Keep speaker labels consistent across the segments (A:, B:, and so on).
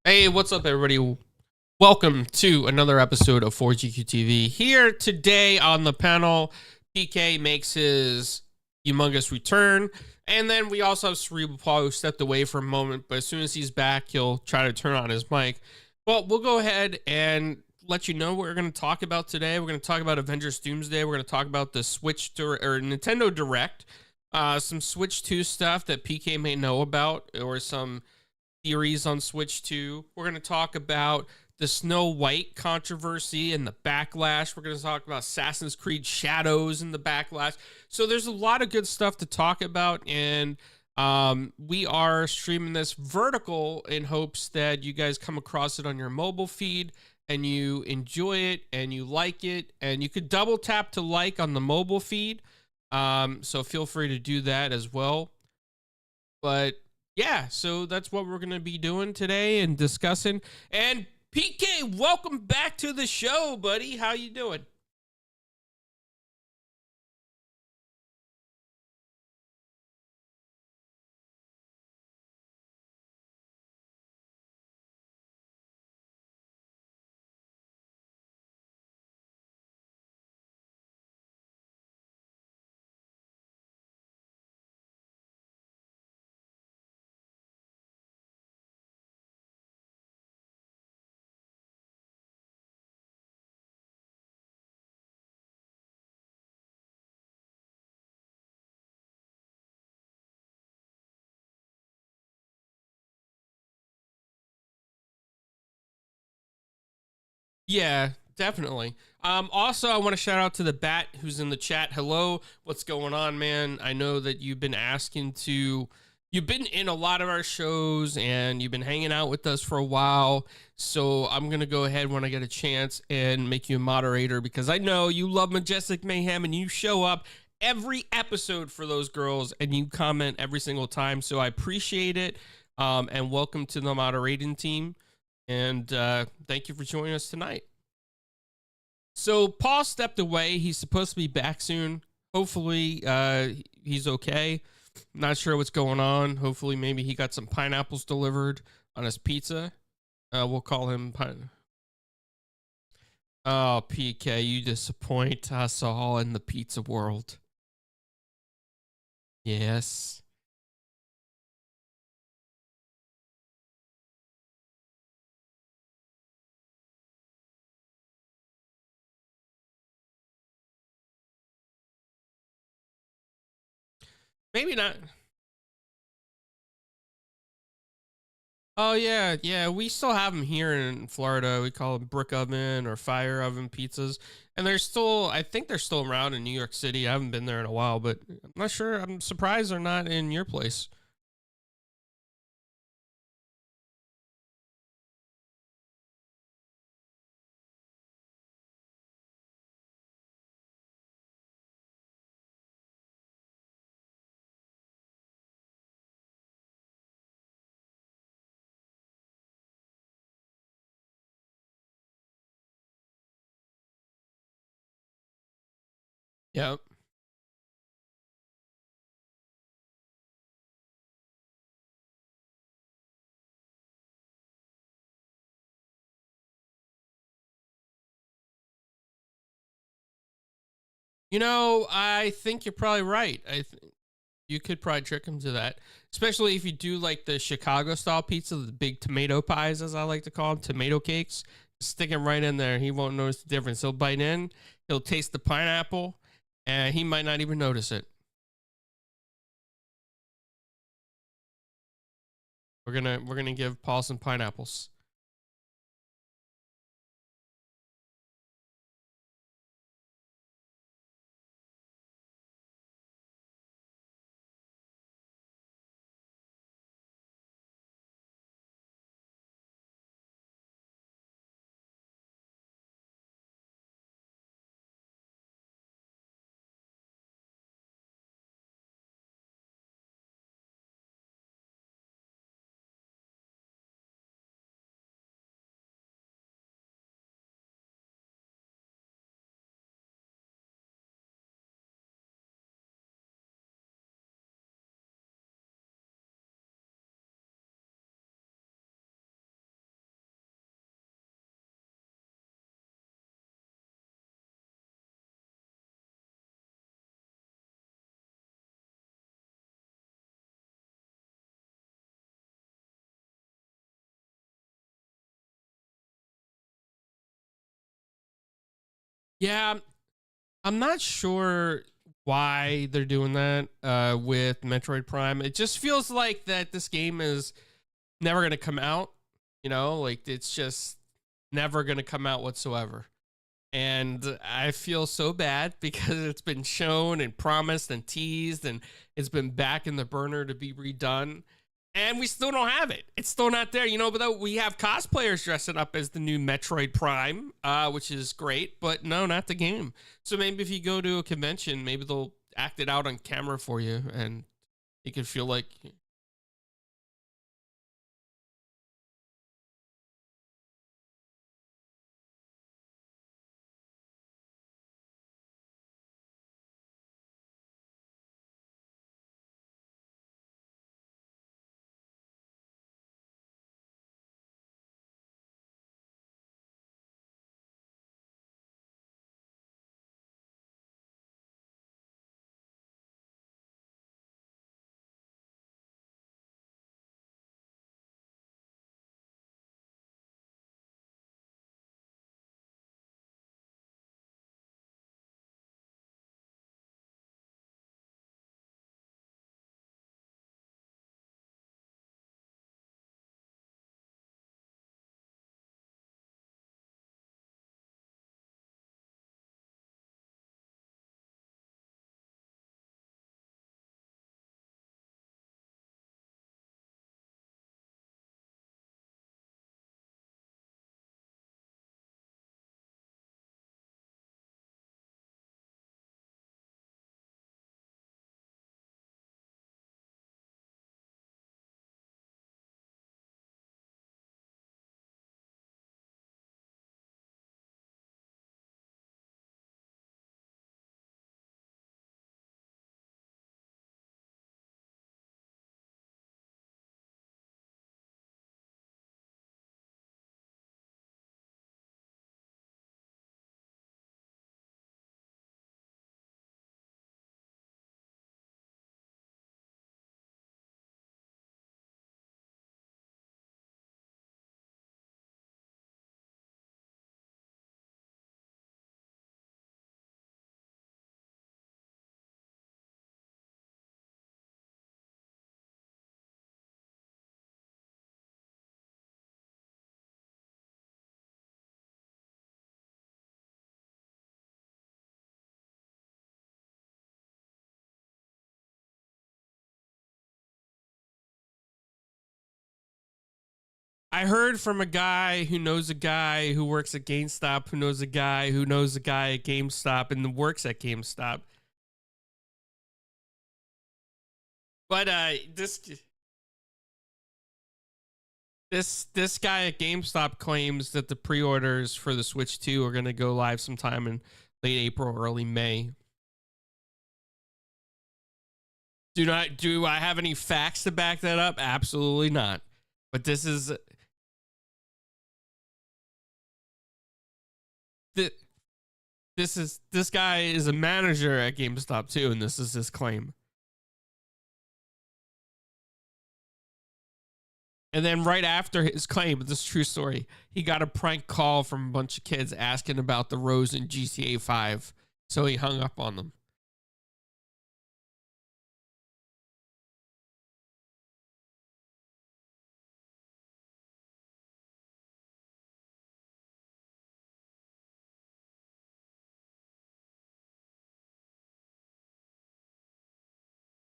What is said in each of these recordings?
A: Hey, what's up, everybody? Welcome to another episode of 4GQ TV. Here today on the panel, PK makes his humongous return, and then we also have Cerebral Paul, who stepped away for a moment, but as soon as he's back, he'll try to turn on his mic. Well, we'll go ahead and let you know what we're going to talk about today. We're going to talk about Avengers Doomsday. We're going to talk about the or Nintendo Direct, some Switch 2 stuff that PK may know about, or some theories on Switch 2. We're going to talk about the Snow White controversy and the backlash. We're going to talk about Assassin's Creed Shadows and the backlash. So there's a lot of good stuff to talk about, and we are streaming this vertical in hopes that you guys come across it on your mobile feed and you enjoy it and you like it, and you could double tap to like on the mobile feed. So feel free to do that as well. But yeah, so that's what we're gonna be doing today and discussing. And PK, welcome back to the show, buddy. How you doing? Yeah, definitely. Also, I want to shout out to the Bat who's in the chat. Hello, what's going on, man? I know that you've been asking to. You've been in a lot of our shows and you've been hanging out with us for a while. So I'm gonna go ahead when I get a chance and make you a moderator because I know you love Majestic Mayhem and you show up every episode for those girls and you comment every single time. So I appreciate it. And welcome to the moderating team. And thank you for joining us tonight. So Paul stepped away. He's supposed to be back soon. Hopefully, he's okay. Not sure what's going on. Hopefully, maybe he got some pineapples delivered on his pizza. We'll call him Oh, PK, you disappoint us all in the pizza world. Yes. Maybe not. Oh yeah, yeah. We still have them here in Florida. We call them brick oven or fire oven pizzas, and they're still. I think they're still around in New York City. I haven't been there in a while, but I'm not sure. I'm surprised they're not in your place. Yep. I think you're probably right. You could probably trick him to that, especially if you do like the Chicago style pizza, the big tomato pies, as I like to call them, tomato cakes. Stick him right in there. He won't notice the difference. He'll bite in, he'll taste the pineapple, and he might not even notice it. We're gonna give Paul some pineapples. Yeah, I'm not sure why they're doing that with Metroid Prime. It just feels like that this game is never going to come out. You know, like it's just never going to come out whatsoever. And I feel so bad because it's been shown and promised and teased and it's been back in the burner to be redone. And we still don't have it. It's still not there, you know. But we have cosplayers dressing up as the new Metroid Prime, which is great. But no, not the game. So maybe if you go to a convention, maybe they'll act it out on camera for you, and you can feel like I heard from a guy who knows a guy who works at GameStop, who knows a guy who knows a guy at GameStop, and works at GameStop. But this guy at GameStop claims that the pre-orders for the Switch 2 are going to go live sometime in late April, early May. Do I have any facts to back that up? Absolutely not. But th- this guy is a manager at GameStop too, and this is his claim. And then right after his claim, this is a true story, he got a prank call from a bunch of kids asking about the Rose in GTA 5. So he hung up on them.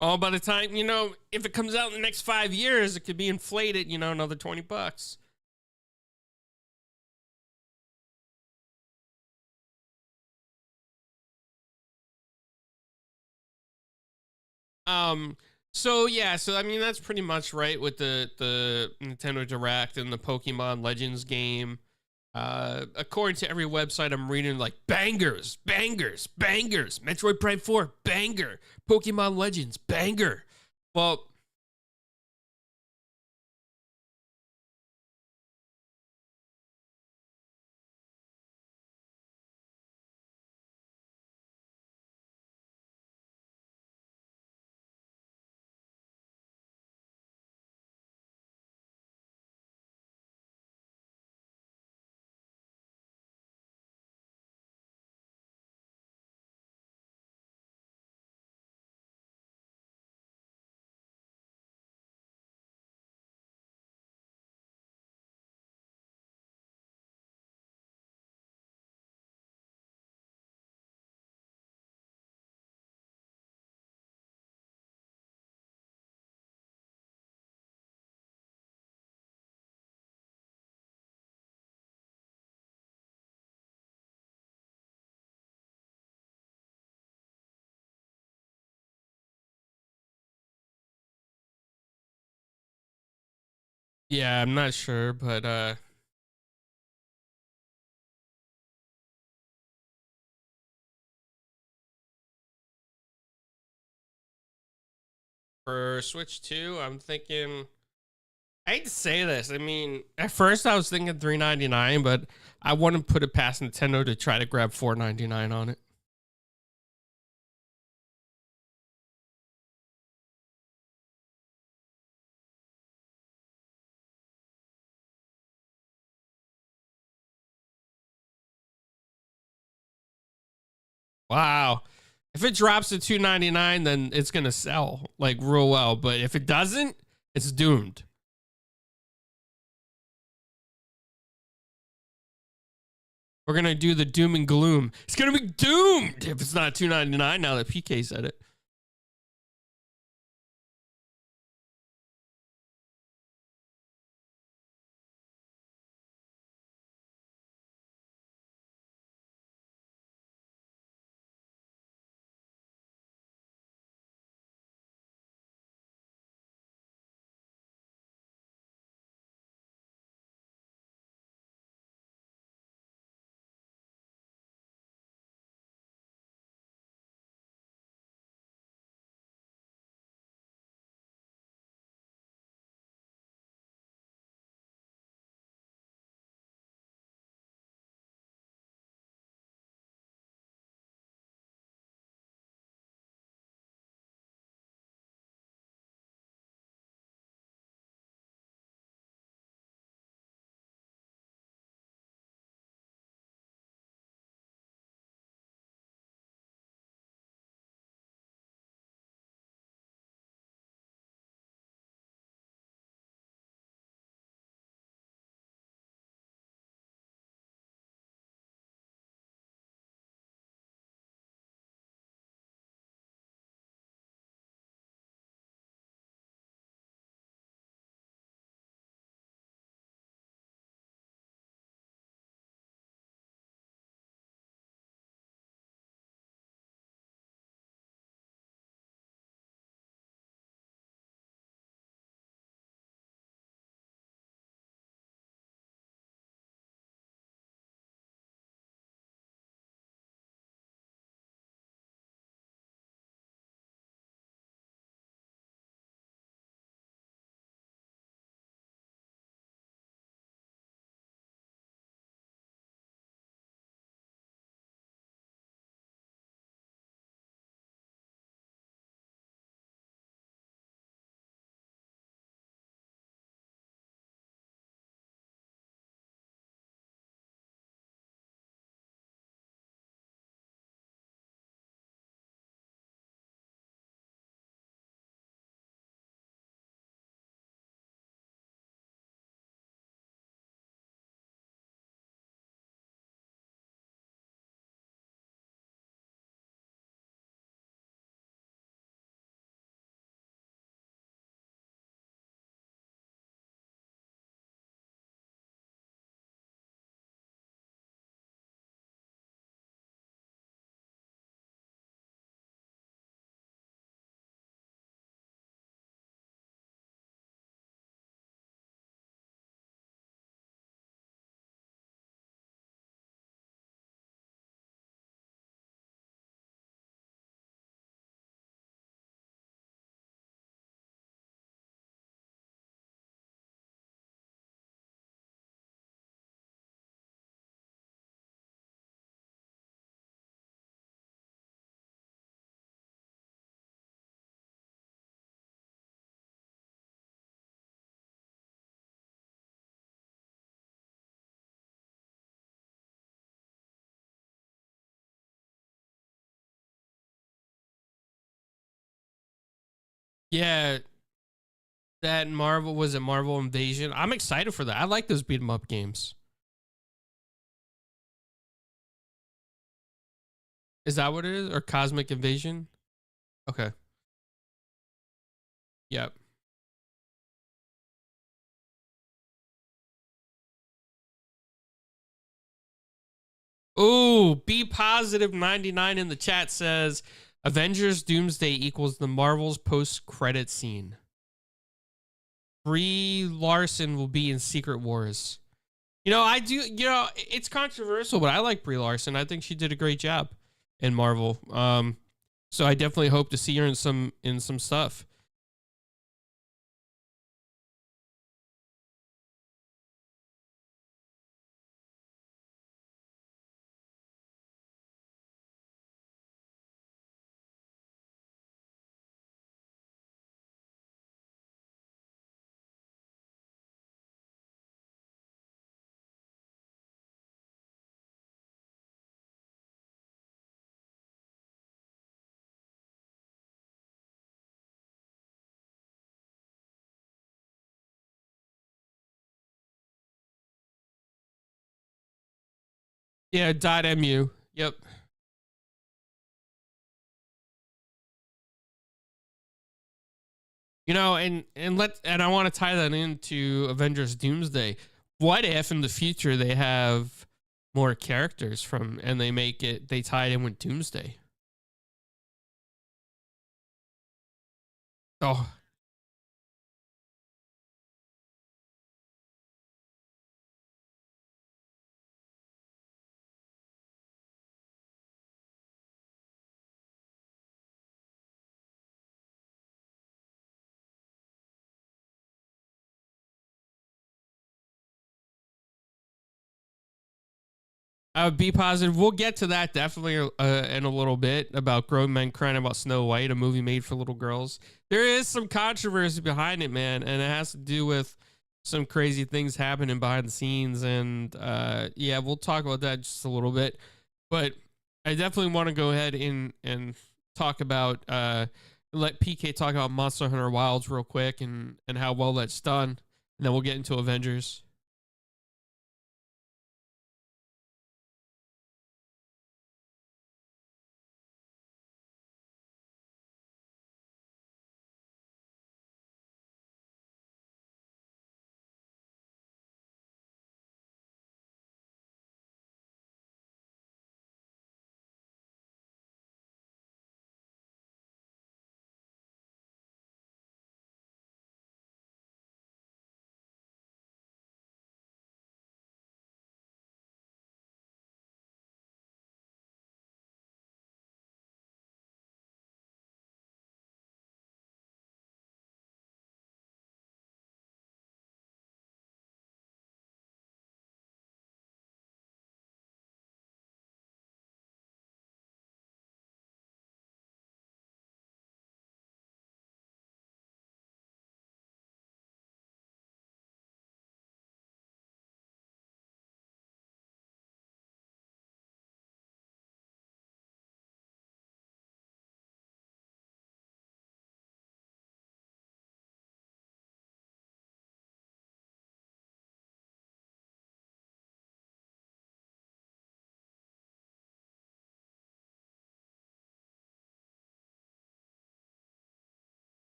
A: Oh, by the time, if it comes out in the next 5 years, it could be inflated, another $20. Um, so yeah, so I mean that's pretty much right with the Nintendo Direct and the Pokemon Legends game. According to every website I'm reading, like bangers, bangers, bangers. Metroid Prime 4, banger. Pokemon Legends, banger. Well, Yeah, I'm not sure, but for Switch 2, I'm thinking I hate to say this. I mean, at first I was thinking 399, but I wouldn't put it past Nintendo to try to grab 499 on it. Wow. If it drops to 299, then it's gonna sell like real well. But if it doesn't, it's doomed. We're gonna do the doom and gloom. It's gonna be doomed if it's not 299 now that PK said it. Yeah, that Marvel was it Marvel Invasion. I'm excited for that. I like those beat 'em up games. Is that what it is? Or Cosmic Invasion? Okay. Yep. Ooh, be positive 99 in the chat says Avengers Doomsday equals the Marvel's post credit scene. Brie Larson will be in Secret Wars. You know, I do. You know, it's controversial, but I like Brie Larson. I think she did a great job in Marvel. So I definitely hope to see her in some stuff. Yeah, .mu. Yep. You know, and I want to tie that into Avengers Doomsday. What if in the future they have more characters from and they tie it in with Doomsday? Oh, I would be positive. We'll get to that definitely in a little bit about grown men crying about Snow White, a movie made for little girls. There is some controversy behind it, man, and it has to do with some crazy things happening behind the scenes. And yeah, we'll talk about that just a little bit. But I definitely want to go ahead and talk about let PK talk about Monster Hunter Wilds real quick and how well that's done, and then we'll get into Avengers.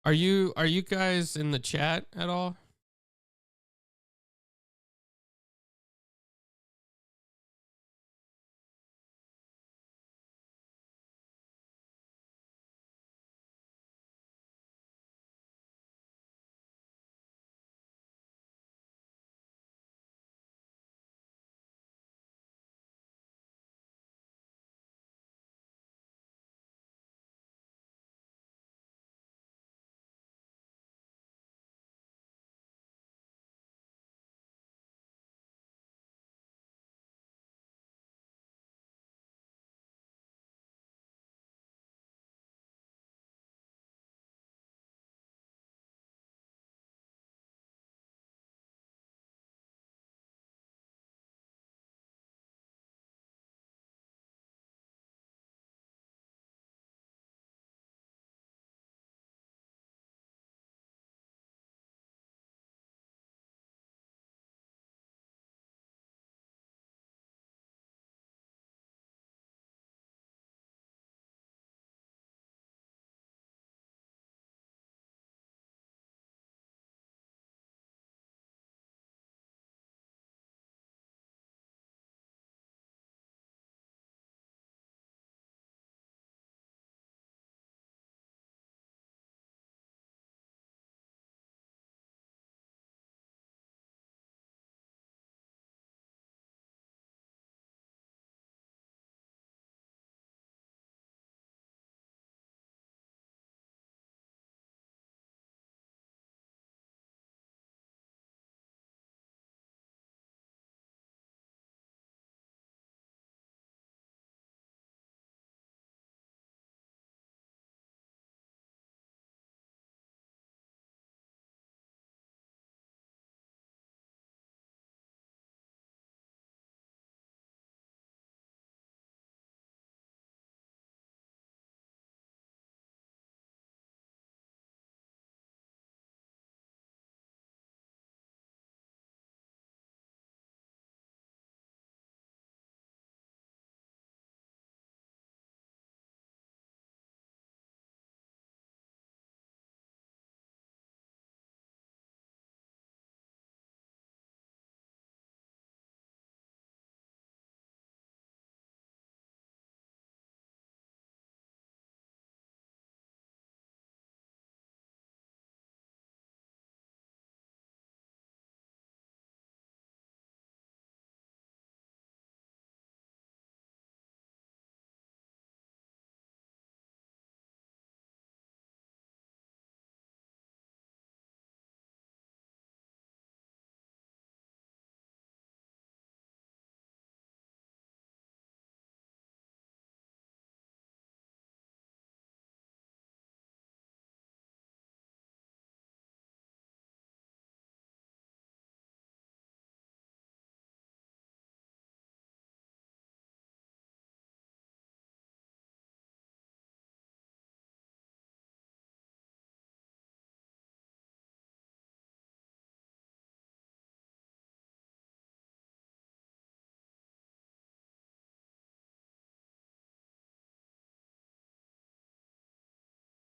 A: Are you guys in the chat at all?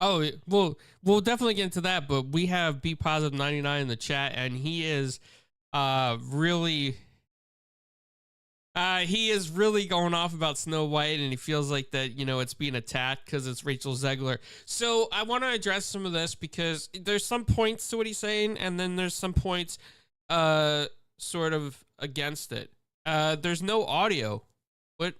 A: Oh, we'll definitely get into that, but we have Be Positive 99 in the chat, and really he is really going off about Snow White, and he feels like that, it's being attacked because it's Rachel Zegler. So I want to address some of this because there's some points to what he's saying, and then there's some points uh sort of against it. There's no audio. What?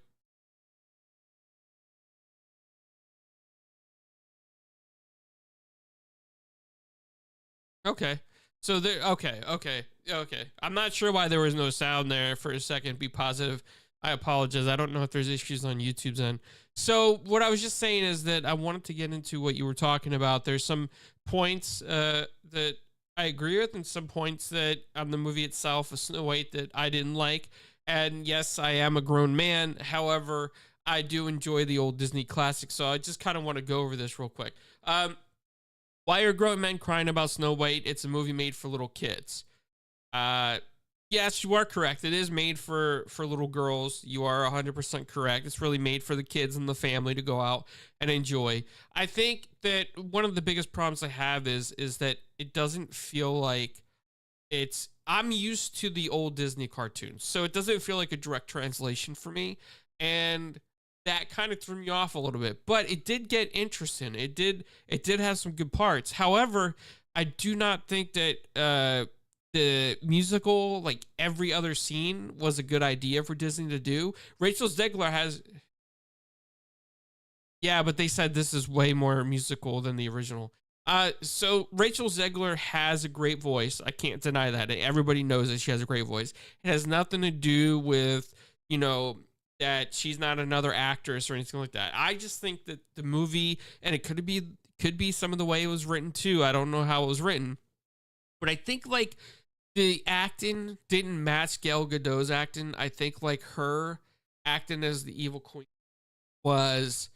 A: Okay. So there. Okay. Okay. Okay. I'm not sure why there was no sound there for a second. Be positive. I apologize. I don't know if there's issues on YouTube's end. So what I was just saying is that I wanted to get into what you were talking about. There's some points that I agree with, and some points that on the movie itself, of Snow White, that I didn't like. And yes, I am a grown man. However, I do enjoy the old Disney classics. So I just kind of want to go over this real quick. Why are grown men crying about Snow White? It's a movie made for little kids. Uh, yes, you are correct. It is made for little girls. You are 100% correct. It's really made for the kids and the family to go out and enjoy. I think that one of the biggest problems I have is that it doesn't feel like it's. I'm used to the old Disney cartoons, so it doesn't feel like a direct translation for me, and that kind of threw me off a little bit. But it did get interesting. It did have some good parts. However, I do not think that the musical, like every other scene, was a good idea for Disney to do. Rachel Zegler has. Yeah, but they said this is way more musical than the original. So Rachel Zegler has a great voice. I can't deny that. Everybody knows that she has a great voice. It has nothing to do with, that she's not another actress or anything like that. I just think that the movie, and it could be some of the way it was written too. I don't know how it was written, but I think like the acting didn't match Gal Gadot's acting. I think like her acting as the evil queen was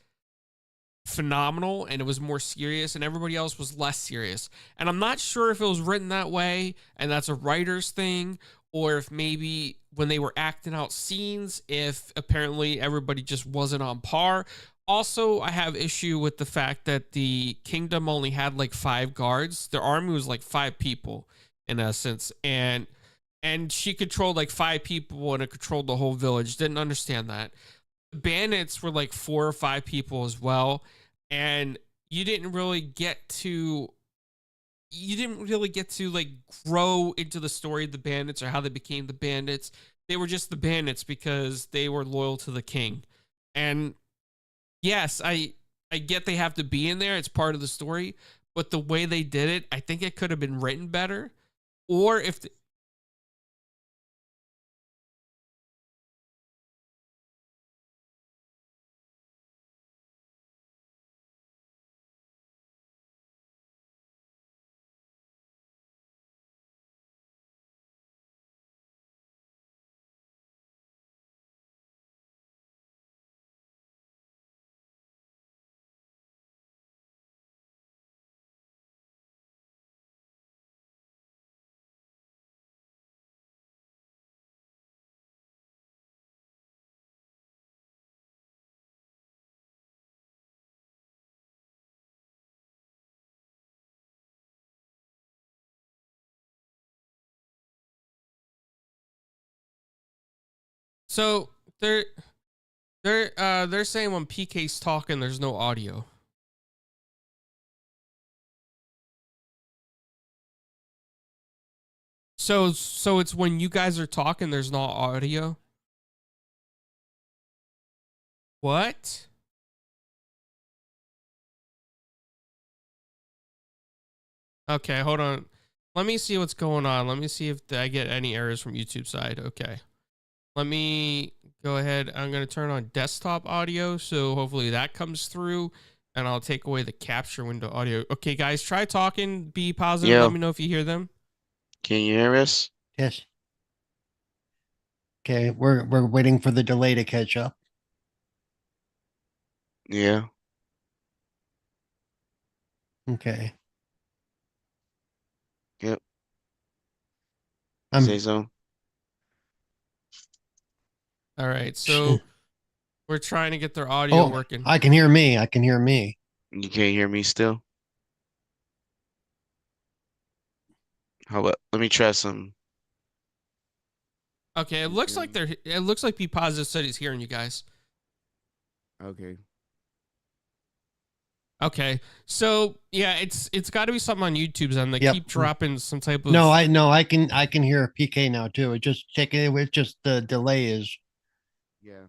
A: phenomenal, and it was more serious, and everybody else was less serious. And I'm not sure if it was written that way and that's a writer's thing, or if maybe when they were acting out scenes, if apparently everybody just wasn't on par. Also, I have issue with the fact that the kingdom only had like 5 guards. Their army was like 5 people in essence, and she controlled like 5 people and it controlled the whole village. Didn't understand that. Bandits were like 4 or 5 people as well, and you didn't really get to like grow into the story of the bandits or how they became the bandits. They were just the bandits because they were loyal to the king. And yes, I get they have to be in there, it's part of the story, but the way they did it, I think it could have been written better. Or if the, so they're saying when PK's talking there's no audio. So it's when you guys are talking there's no audio. What? Okay, hold on. Let me see what's going on. Let me see if I get any errors from YouTube side. Okay. Let me go ahead. I'm going to turn on desktop audio, so hopefully that comes through, and I'll take away the capture window audio. Okay, guys, try talking. Be positive. Let
B: Yo,
A: me know if you hear them.
B: can you hear us?
C: Yes. Okay, we're waiting for the delay to catch up.
B: Yeah,
C: Okay.
B: yep. Say
C: I'm
B: so.
A: All right, so we're trying to get their audio
C: oh,
A: working.
C: I can hear me. I can hear me.
B: You can't hear me still? How about let me try some.
A: Okay, it
D: You
A: looks
D: hear
A: like
D: me?
A: it looks like Be Positive said he's hearing you guys.
D: Okay.
A: Okay, so yeah, it's got to be something on YouTube's end. They
C: Yep.
A: keep dropping some type of.
C: No, I can hear PK now too. It just the delay is.
D: Yeah.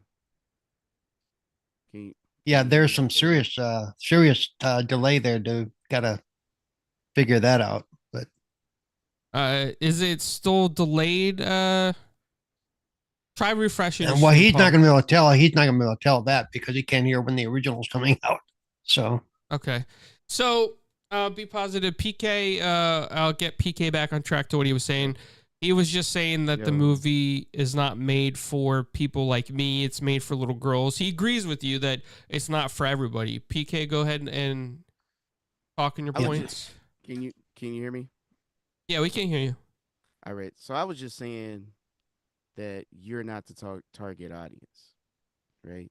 D: Can you
C: Yeah,
D: can you hear
C: there's
D: me
C: some
D: okay now?
C: serious delay there, dude. Gotta figure that out. But
A: Is it still delayed? Try refreshing your
C: well,
A: stream,
C: he's not
A: Paul.
C: gonna be able to tell. He's not gonna be able to tell that because he can't hear when the original's coming out. So
A: Okay, so Be Positive. PK. I'll get PK back on track to what he was saying. He was just saying that the
D: Yo.
A: movie is not made for people like me. It's made for little girls. He agrees with you that it's not for everybody. PK, go ahead and talk in your
D: I was
C: Yep.
D: just
A: points.
D: can you hear me?
A: Yeah, we can hear you.
D: All right. So I was just saying that you're not the target audience, right?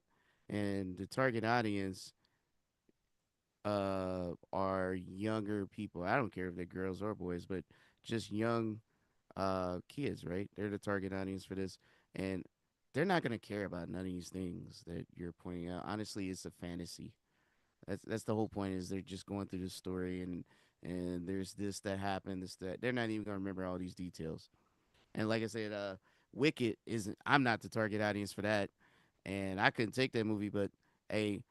D: And the target audience are younger people. I don't care if they're girls or boys, but just young kids, right? They're the target audience for this, and they're not gonna care about none of these things that you're pointing out. Honestly, it's a fantasy. That's the whole point. Is they're just going through the story, and there's this that happened, this that. They're not even gonna remember all these details. And like I said, Wicked isn't. I'm not the target audience for that, and I couldn't take that movie. But hey,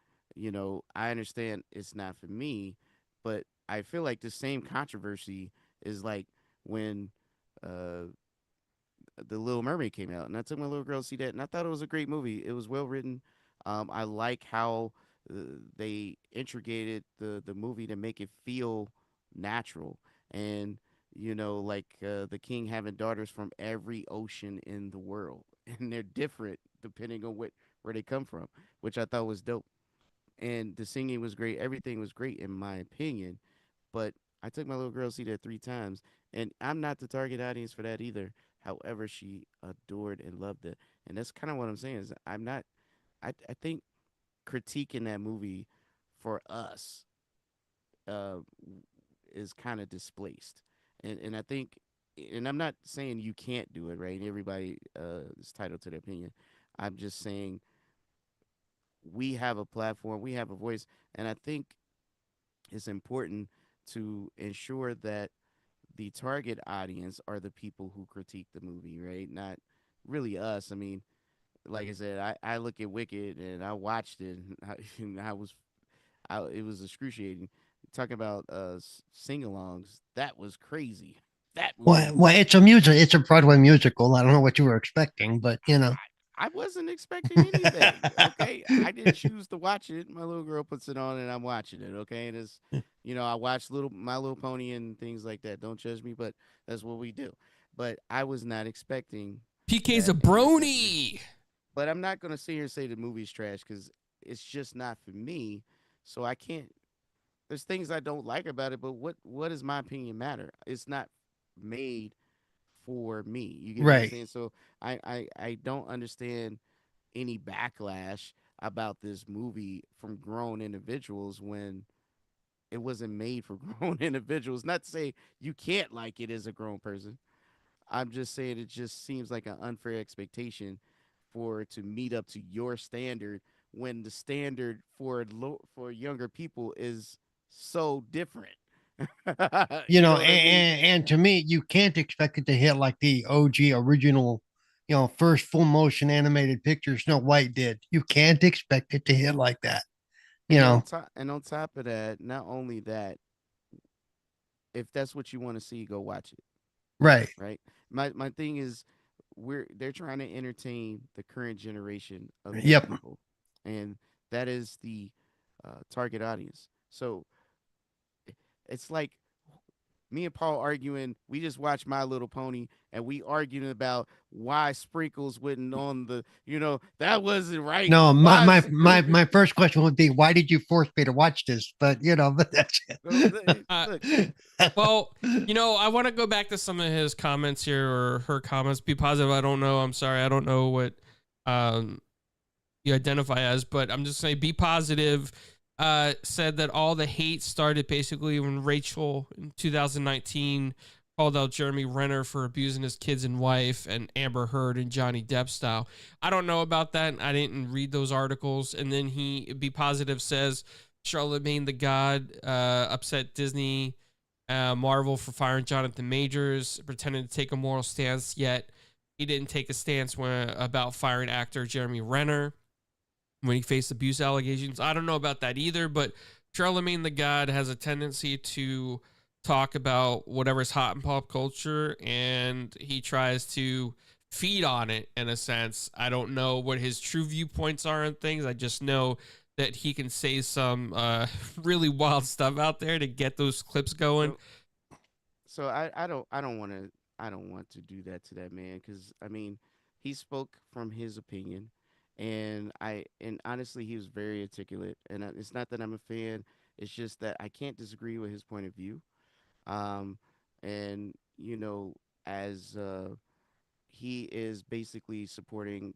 D: I understand it's not for me, but I feel like the same controversy is like when uh, the Little Mermaid came out, and I took my little girl to see that, and I thought it was a great movie. It was well written. I like how they integrated the movie to make it feel natural, and like the king having daughters from every ocean in the world, and they're different depending on where they come from, which I thought was dope. And the singing was great. Everything was great in my opinion, but I took my little girl to see that 3 times, and I'm not the target audience for that either. However, she adored and loved it, and that's kind of what I'm saying. Is I'm not. I think critiquing that movie for us uh, is kind of displaced, and I think, and I'm not saying you can't do it, right? Everybody is titled to their opinion. I'm just saying we have a platform, we have a voice, and I think it's important to ensure that the target audience are the people who critique the movie, right? Not really us. I mean, like I said, I look at Wicked and I watched it and it was excruciating. Talking about sing-alongs, that was crazy. That movie
C: well, it's a Broadway musical. I don't know what you were expecting, but
D: I wasn't expecting anything. Okay, I didn't choose to watch it. My little girl puts it on, and I'm watching it. Okay, and it's, I watch My Little Pony and things like that. Don't judge me, but that's what we do. But I was not expecting
A: PK's a
D: that in this situation.
A: brony.
D: But I'm not gonna sit here and say the movie's trash because it's just not for me. So I can't. There's things I don't like about it, but what does my opinion matter? It's not made for me. You get what I'm
C: right.
D: saying? So I don't understand any backlash about this movie from grown individuals when it wasn't made for grown individuals. Not to say you can't like it as a grown person. I'm just saying it just seems like an unfair expectation for it to meet up to your standard when the standard for younger people is so different. You know what I mean?
C: And to me, you can't expect it to hit like the OG original, first full motion animated picture Snow White did. You can't expect it to hit like that. You
D: And on
C: know,
D: top of that, not only that, if that's what you want to see, go watch it.
C: right?
D: Right. My thing is, they're trying to entertain the current generation of young
C: Yep.
D: people, and that is the target audience. So it's like me and Paul arguing. We just watched My Little Pony, and we arguing about why Sprinkles wouldn't on the. That wasn't right.
C: No,
D: Why?
C: my first question would be, why did you force me to watch this? But but that's
A: Uh,
D: Look,
A: well, I want to go back to some of his comments here or her comments. Be positive. I don't know. I'm sorry. I don't know what um, you identify as, but I'm just saying be positive. said that all the hate started basically when Rachel in 2019 called out Jeremy Renner for abusing his kids and wife, and Amber Heard and Johnny Depp style. I don't know about that. I didn't read those articles. And then Be Positive says Charlemagne the God upset Disney, Marvel for firing Jonathan Majors, pretending to take a moral stance, yet he didn't take a stance about firing actor Jeremy Renner when he faced abuse allegations. I don't know about that either, but Charlemagne the God has a tendency to talk about whatever's hot in pop culture, and he tries to feed on it in a sense. I don't know what his true viewpoints are on things. I just know that he can say some really wild stuff out there to get those clips going.
D: So I don't want to do that to that man, because I mean, he spoke from his opinion, and honestly, he was very articulate. And it's not that I'm a fan; it's just that I can't disagree with his point of view. Um, and as he is basically supporting,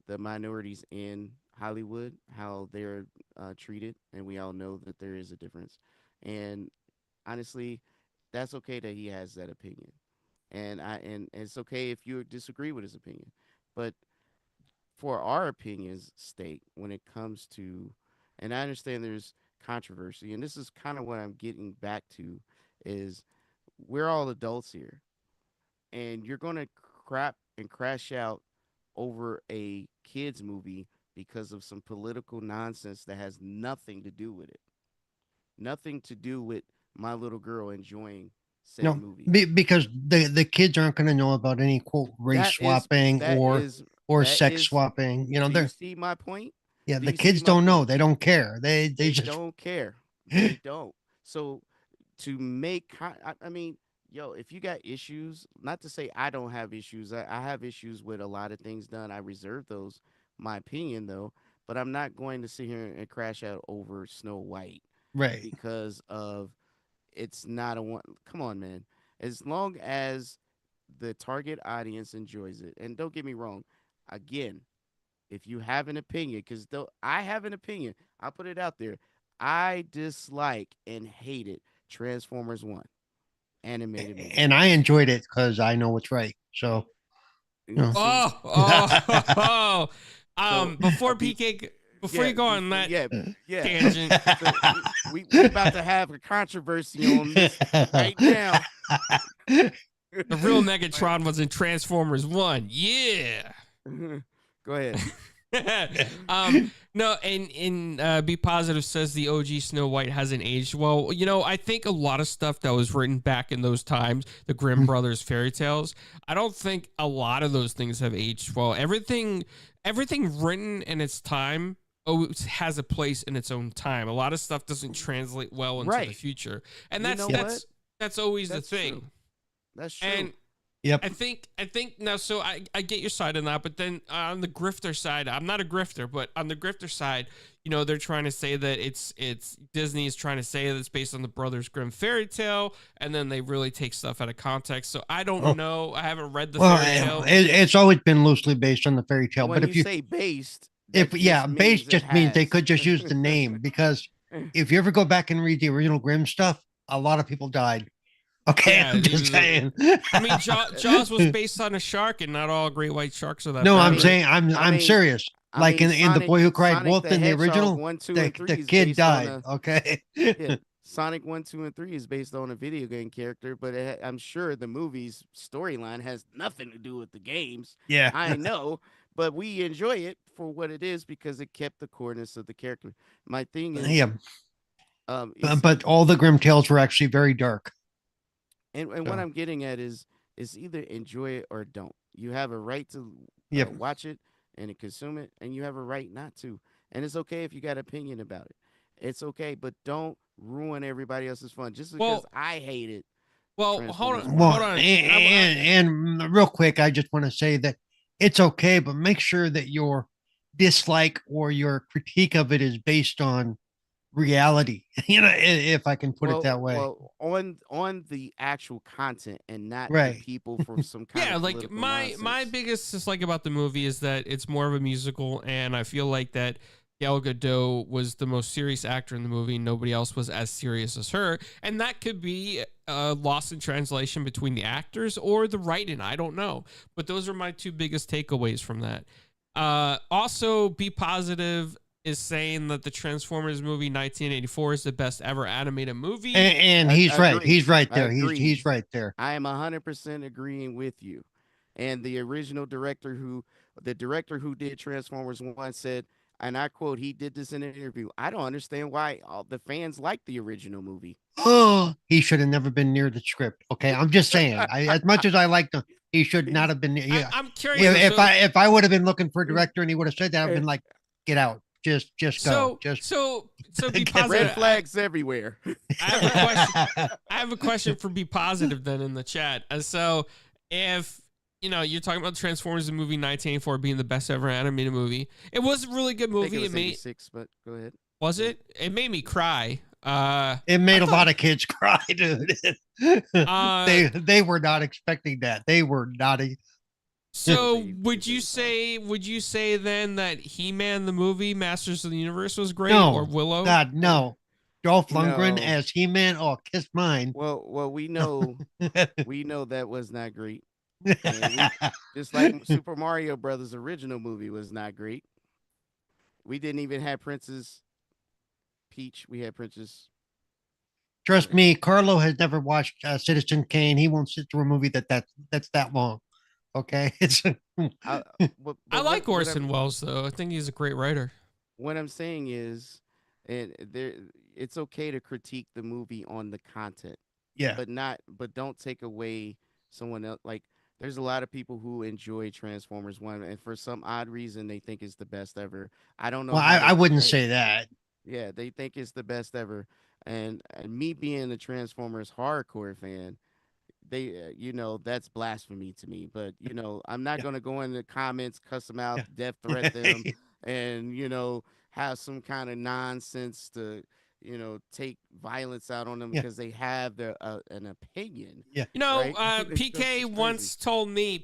D: the minorities in Hollywood, how they're treated, and we all know that there is a difference. And honestly, that's okay that he has that opinion, and it's okay if you disagree with his opinion, but for our opinions' sake, when it comes to, and I understand there's controversy, and this is kind of what I'm getting back to, is we're all adults here, and you're gonna crap and crash out over a kids movie because of some political nonsense that has nothing to do with it, nothing to do with my little girl enjoying said
C: No,
D: movie.
C: because the kids aren't going to know about any quote race swapping or
D: that
C: sex
D: is.
C: swapping.
D: Do you
C: They're
D: see my point?
C: yeah,
D: Do
C: the
D: you see
C: kids
D: my
C: don't know.
D: point?
C: They don't care. They
D: They
C: just
D: don't care. They don't. So to I mean, yo, if you got issues, not to say I don't have issues. I have issues with a lot of things done. I reserve those, my opinion though. But I'm not going to sit here and crash out over Snow White
C: right.
D: because of it's not a one. Come on, man. As long as the target audience enjoys it, and don't get me wrong, again, if you have an opinion, because though I have an opinion, I'll put it out there. I dislike and hated Transformers One animated movie.
C: And I enjoyed it because I know what's right. So
D: See, so
A: Before
D: be
A: PK, before
D: yeah,
A: you go on that
D: yeah.
A: tangent,
D: So we about to have a controversy on this right now.
A: the real Megatron was in Transformers 1. Yeah.
D: Go ahead.
A: No, and Be Positive says the OG Snow White hasn't aged well. I think a lot of stuff that was written back in those times, the Grimm brothers fairy tales, I don't think a lot of those things have aged well. Everything written in its time has a place in its own time. A lot of stuff doesn't translate well into the future, and that's always the thing.
D: True. That's true.
A: And
C: yep.
A: I think now. So I get your side on that, but then on the grifter side, I'm not a grifter, but on the grifter side, they're trying to say that it's Disney is trying to say that it's based on the Brothers Grimm fairy tale, and then they really take stuff out of context. So I don't know. I haven't read the fairy tale.
C: It's always been loosely based on the fairy tale.
D: When
C: but if
D: you say based,
C: based just means they could just use the name, because if you ever go back and read the original Grimm stuff, a lot of people died. Okay,
A: Yeah,
C: I'm just saying.
A: I mean, Jaws was based on a shark, and not all great white sharks are that.
C: No,
A: bad.
C: I'm saying I'm serious. Like in The Boy Who Cried
D: Sonic
C: Wolf
D: the
C: in the
D: Hedgehog
C: original,
D: 1, 2,
C: the
D: and 3 is
C: kid
D: based on
C: died. Okay.
D: Yeah, Sonic 1, 2, and 3 is based on a video game character, but I'm sure the movie's storyline has nothing to do with the games.
C: Yeah.
D: I know, but we enjoy it for what it is because it kept the coreness of the character. My thing is,
C: Yeah.
D: is
C: But all the Grimm tales were actually very dark.
D: and what I'm getting at is either enjoy it or don't. You have a right to
C: Yep.
D: watch it and consume it, and you have a right not to. And it's okay if you got an opinion about it. It's okay, but don't ruin everybody else's fun just because I hate it.
A: Well, hold
D: Transformers
A: on.
C: Well,
A: Hold on.
C: and real quick, I just want to say that it's okay, but make sure that your dislike or your critique of it is based on reality. If I can put it that way.
D: Well, on the actual content and not the
C: Right.
D: people for some kind
A: Yeah,
D: of
A: like
D: political
A: my
D: nonsense.
A: biggest dislike about the movie is that it's more of a musical, and I feel like that Gal Gadot was the most serious actor in the movie. Nobody else was as serious as her. And that could be lost in translation between the actors or the writing. I don't know. But those are my two biggest takeaways from that. Also, Be Positive is saying that the Transformers movie 1984 is the best ever animated movie.
C: And he's right.
D: Agreed.
C: He's right
D: I
C: there.
D: agree.
C: He's right there.
D: I am 100% agreeing with you. And the original director who did Transformers 1 said, and I quote, he did this in an interview. I don't understand why all the fans like the original movie.
C: Oh, he should have never been near the script. Okay, I'm just saying. As much as I liked him, he should not have been. Yeah,
A: I'm curious.
C: if I would have been looking for a director and he would have said that, I've been like, get out. Just go.
A: So Be
C: Get
A: Positive.
D: Red flags everywhere.
A: I have a question for Be Positive then in the chat. So if you're talking about Transformers the movie 1984 being the best ever animated movie, it was a really good
D: I think
A: movie.
D: it was
A: It made
D: 86, but go ahead.
A: was it? It made me cry.
C: It made a lot of kids cry, dude. They were not expecting that. They were not.
A: So would you say then that He-Man the movie Masters of the Universe was great,
C: No,
A: or Willow?
C: God, no. Dolph Lundgren
D: No.
C: as He-Man. Oh, kiss mine.
D: Well, we know that was not great. And just like Super Mario Brothers original movie was not great. We didn't even have Princess Peach. We had Princess.
C: Trust me, Carlo has never watched Citizen Kane. He won't sit through a movie that's that long. Okay, it's.
D: I, but
A: I like
D: what
A: Orson Welles though. I think he's a great writer.
D: what I'm saying is, and there, it's okay to critique the movie on the content,
C: Yeah.
D: but don't take away someone else. Like, there's a lot of people who enjoy Transformers 1, and for some odd reason, they think it's the best ever. I don't know.
C: Well,
D: how
C: I
D: they-
C: wouldn't
D: they-
C: say that.
D: Yeah, they think it's the best ever. And me being a Transformers hardcore fan, that's blasphemy to me. But I'm not
C: Yeah.
D: gonna go in the comments, cuss them out,
C: Yeah.
D: death threat them, and have some kind of nonsense to take violence out on them
C: Yeah.
D: because they have an opinion.
C: Yeah.
D: Right? That's
A: PK
D: just
A: once told me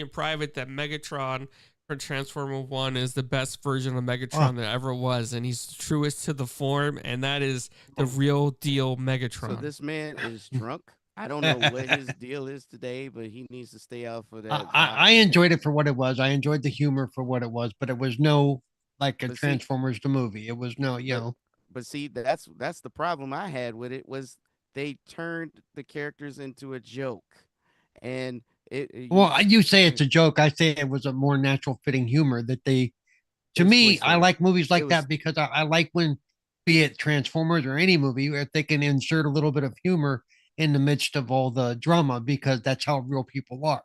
A: in private that Megatron for Transformer 1 is the best version of Megatron that ever was, and he's truest to the form, and that is the real deal Megatron.
D: So this man is drunk. I don't know what his deal is today, but he needs to stay out for that.
C: I enjoyed it for what it was. I enjoyed the humor for what it was, but it was no like a
D: But see-
C: Transformers the movie. It was no,
D: But see, that's the problem I had with it was they turned the characters into a joke, and
C: Well, you say it's a joke. I say it was a more natural fitting humor that they. To
D: It's
C: me, I
D: twisted.
C: like movies like
D: It
C: that
D: was-
C: because I like when, be it Transformers or any movie, where they can insert a little bit of humor in the midst of all the drama because that's how real people are.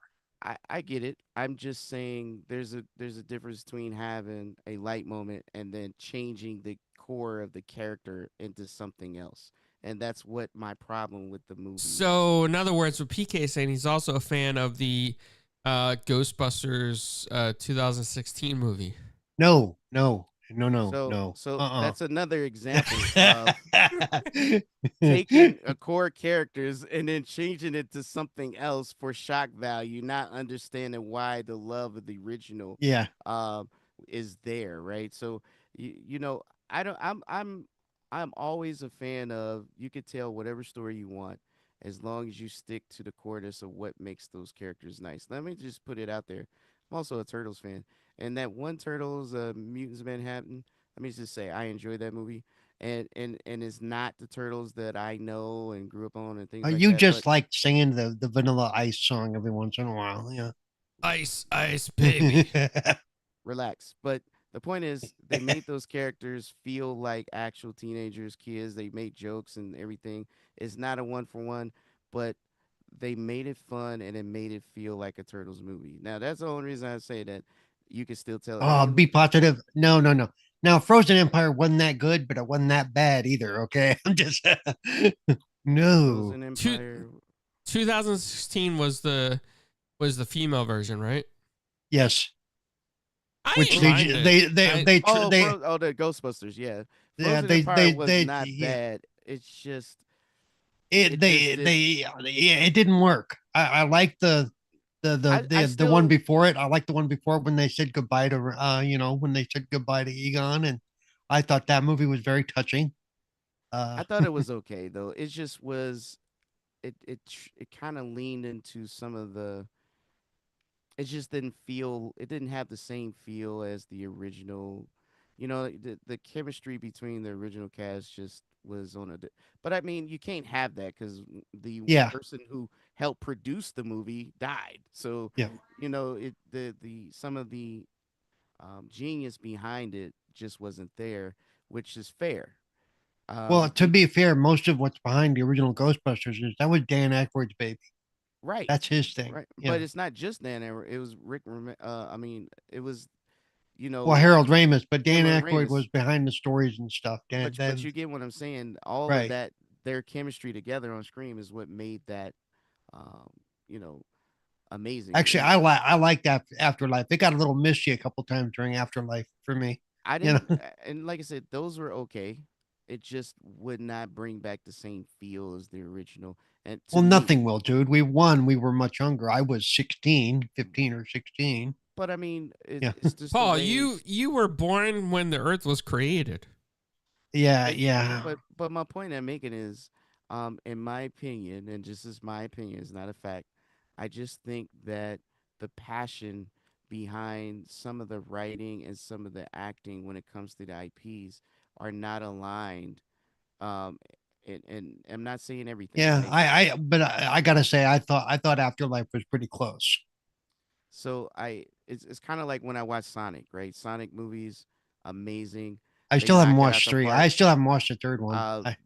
D: I get it. I'm just saying there's a difference between having a light moment and then changing the core of the character into something else. And that's what my problem with the movie is.
A: So, in other words, what PK is saying, he's also a fan of the Ghostbusters 2016 movie.
C: No.
D: So that's another example of
C: taking
D: taking a core characters and then changing it to something else for shock value, not understanding why the love of the original
C: yeah.
D: is there, right? So I don't I'm always a fan of you could tell whatever story you want as long as you stick to the cornice of what makes those characters nice. Let me just put it out there. I'm also a Turtles fan. And that one Turtles Mutants of Manhattan, let me just say I enjoy that movie. And it's not the Turtles that I know and grew up on and things like
C: You
D: that.
C: just
D: but
C: like singing the Vanilla Ice song every once in a while. Yeah.
A: Ice, baby.
D: relax. But the point is, they made those characters feel like actual teenagers, kids. They made jokes and everything. It's not a one for one, but they made it fun and it made it feel like a Turtles movie. Now, that's the only reason I say that. You can still tell.
C: Oh, be positive. No. Now, Frozen Empire wasn't that good, but it wasn't that bad either. Okay. I'm just no.
D: Frozen Empire.
A: 2016 was the female version, right?
C: Yes.
A: I
C: Which
A: didn't mind it.
C: they
D: The Ghostbusters, yeah.
C: yeah,
D: Frozen Empire was
C: they
D: not
C: yeah.
D: bad. It's just
C: It
D: it just
C: it didn't work. I like the The one before it. I like the one before when they said goodbye to when they said goodbye to Egon, and I thought that movie was very touching.
D: I thought it was okay though. It just was it kind of leaned into some of the it just didn't feel it didn't have the same feel as the original. You know, the chemistry between the original cast just was on a but I mean, you can't have that cuz the
C: Yeah,
D: person who helped produce the movie died. So,
C: yeah.
D: you know, the some of the genius behind it just wasn't there, which is fair.
C: Well, to
D: The
C: be fair, most of what's behind the original Ghostbusters is that was Dan Aykroyd's baby.
D: Right.
C: That's his thing.
D: Right.
C: You
D: But
C: know.
D: it's not just Dan Aykroyd. It was I mean, it was, you
C: Well,
D: know,
C: Harold Ramis, but Dan
D: Harold
C: Aykroyd was
D: Ramis.
C: behind the stories and stuff. Dan,
D: But
C: then
D: you get what I'm saying. All of
C: right.
D: that, their chemistry together on screen is what made that, um, you know, amazing.
C: Actually, I like that Afterlife. It got a little misty a couple times during Afterlife for me.
D: I
C: You
D: didn't,
C: know.
D: and like I said, those were okay. It just would not bring back the same feel as the original. And to
C: Well,
D: me,
C: nothing will, dude. We were much younger. I was 16, 15 or 16.
D: but I mean,
C: Yeah.
D: it's just the
A: Paul,
D: way.
A: you were born when the Earth was created.
C: Yeah,
D: But
C: yeah.
D: but my point I'm making is, in my opinion, and just as my opinion is not a fact, I just think that the passion behind some of the writing and some of the acting when it comes to the IPs are not aligned. Um, and I'm not saying everything,
C: Yeah,
D: right?
C: but I gotta say, I thought Afterlife was pretty close.
D: So it's kind of like when I watch Sonic, right? Sonic movies, amazing.
C: I
D: They
C: still
D: knock
C: haven't
D: it out
C: watched
D: the
C: three.
D: park.
C: I still haven't watched the third one.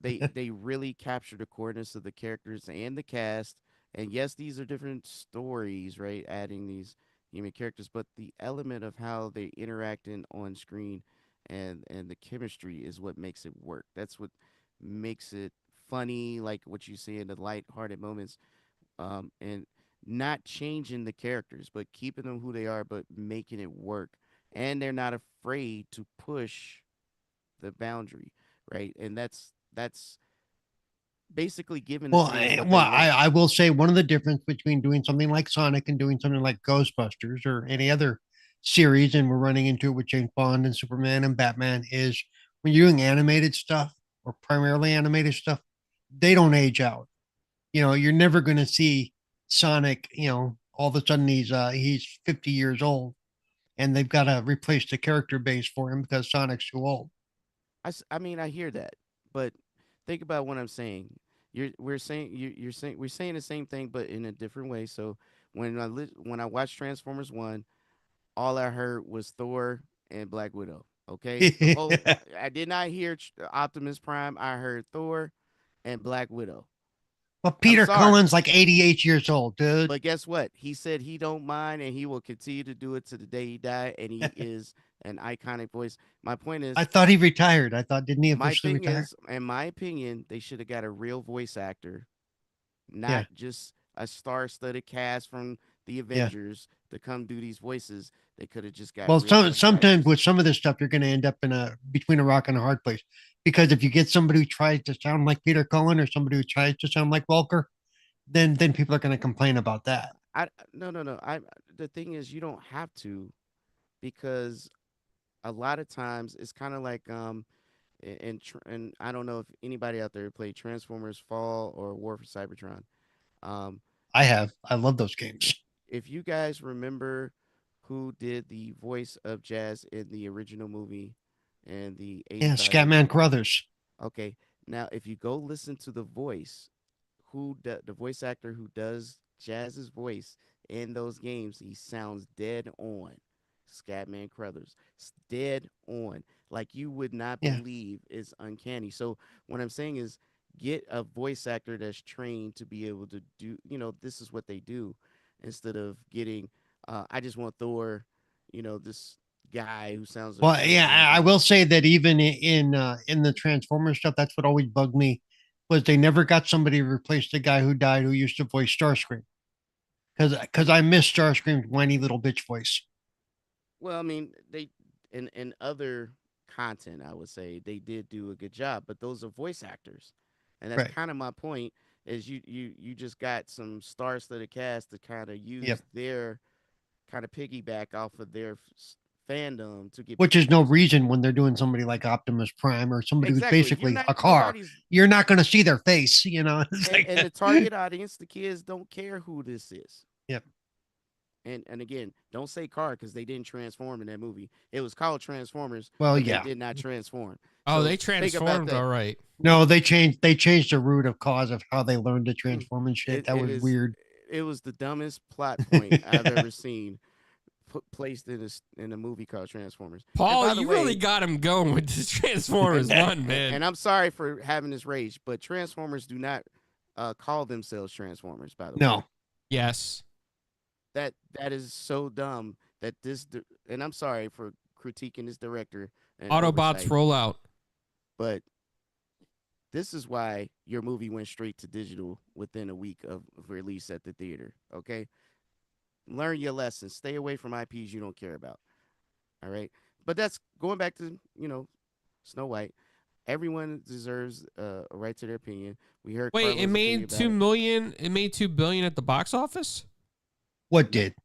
D: They really capture the coreness of the characters and the cast. And yes, these are different stories, right? Adding these human characters, but the element of how they interact in on screen and the chemistry is what makes it work. That's what makes it funny, like what you see in the light-hearted moments, and not changing the characters, but keeping them who they are, but making it work. And they're not afraid to push the boundary, right? And that's basically giving the
C: Well,
D: fans what
C: well,
D: they
C: I,
D: want.
C: I will say one of the difference between doing something like Sonic and doing something like Ghostbusters or any other series, and we're running into it with James Bond and Superman and Batman, is when you're doing animated stuff or primarily animated stuff, they don't age out. You're never going to see Sonic. All of a sudden he's 50 years old, and they've got to replace the character base for him because Sonic's too old.
D: I mean, I hear that, but think about what I'm saying. You're saying we're saying the same thing, but in a different way. So when I watched Transformers One, all I heard was Thor and Black Widow. Okay, the whole I did not hear Optimus Prime. I heard Thor and Black Widow.
C: Well,
D: I'm
C: Peter
D: sorry.
C: Cullen's like 88 years old, dude.
D: But guess what? He said he don't mind and he will continue to do it to the day he died. And he is an iconic voice. My point
C: I
D: is,
C: thought he retired. I thought, didn't he officially retire?
D: in my opinion, they should have got a real voice actor,
C: Yeah,
D: not just a star-studded cast from the
C: yeah.
D: Avengers to come do these voices. They could have just got
C: Well,
D: real voice
C: sometimes
D: actors.
C: with some of this stuff, you're going to end up in a between a rock and a hard place because if you get somebody who tries to sound like Peter Cullen or somebody who tries to sound like Walker, then people are going to complain about that.
D: I no. I The thing is, you don't have to because a lot of times it's kind of like and I don't know if anybody out there played Transformers Fall or War for Cybertron. Um,
C: I have. I love those games.
D: if you guys remember who did the voice of Jazz in the original movie and the
C: Yeah,
D: 85
C: Scatman
D: remake,
C: Crothers.
D: okay, now if you go listen to the voice, the voice actor who does Jazz's voice in those games, he sounds dead on. Scatman Crothers, dead on, like you would not
C: Yeah.
D: believe is uncanny. So what I'm saying is, get a voice actor that's trained to be able to do. This is what they do, instead of getting. I just want Thor. This guy who sounds like
C: Well,
D: crazy all
C: yeah,
D: the
C: I
D: time.
C: will say that even in the Transformers stuff, that's what always bugged me was they never got somebody to replace the guy who died who used to voice Starscream because I miss Starscream's whiny little bitch voice.
D: Well, I mean, they in other content, I would say they did do a good job, but those are voice actors, and that's
C: Right.
D: kind of my point. is you just got some star-studded cast to kind of
C: Yep.
D: use their kind of piggyback off of their fandom to get
C: Which
D: people
C: is no
D: to
C: reason when they're doing somebody like Optimus Prime or somebody who's
D: exactly. You're
C: basically
D: not
C: a car.
D: nobody's
C: You're not going to see their face, you know. It's like,
D: and the target audience, the kids don't care who this is.
C: Yep.
D: And again, don't say car because they didn't transform in that movie. It was called Transformers,
C: Well,
D: but they
C: yeah.
D: did not transform.
A: Oh,
D: So
A: they
D: think about
A: transformed,
D: that.
A: all right.
C: No, they changed the root of cause of how they learned to
D: Mm.
C: transform and shit.
D: It
C: That
D: it
C: was
D: is
C: weird.
D: it was the dumbest plot point I've ever seen placed in a movie called Transformers. And
A: Paul,
D: by the
A: you
D: way,
A: really got him going with this Transformers one, man.
D: and I'm sorry for having this rage, but Transformers do not call themselves Transformers. By the way,
C: No.
A: Yes.
D: that is so dumb that and I'm sorry for critiquing this director and
A: Autobots
D: oversight,
A: roll out.
D: but this is why your movie went straight to digital within a week of release at the theater. Okay, learn your lessons. Stay away from IPs you don't care about. All right, but that's going back to Snow White. Everyone deserves a right to their opinion. We heard.
A: Wait,
D: Carlos'
A: it made
D: opinion about
A: 2 million. It made 2 billion at the box office.
C: What did?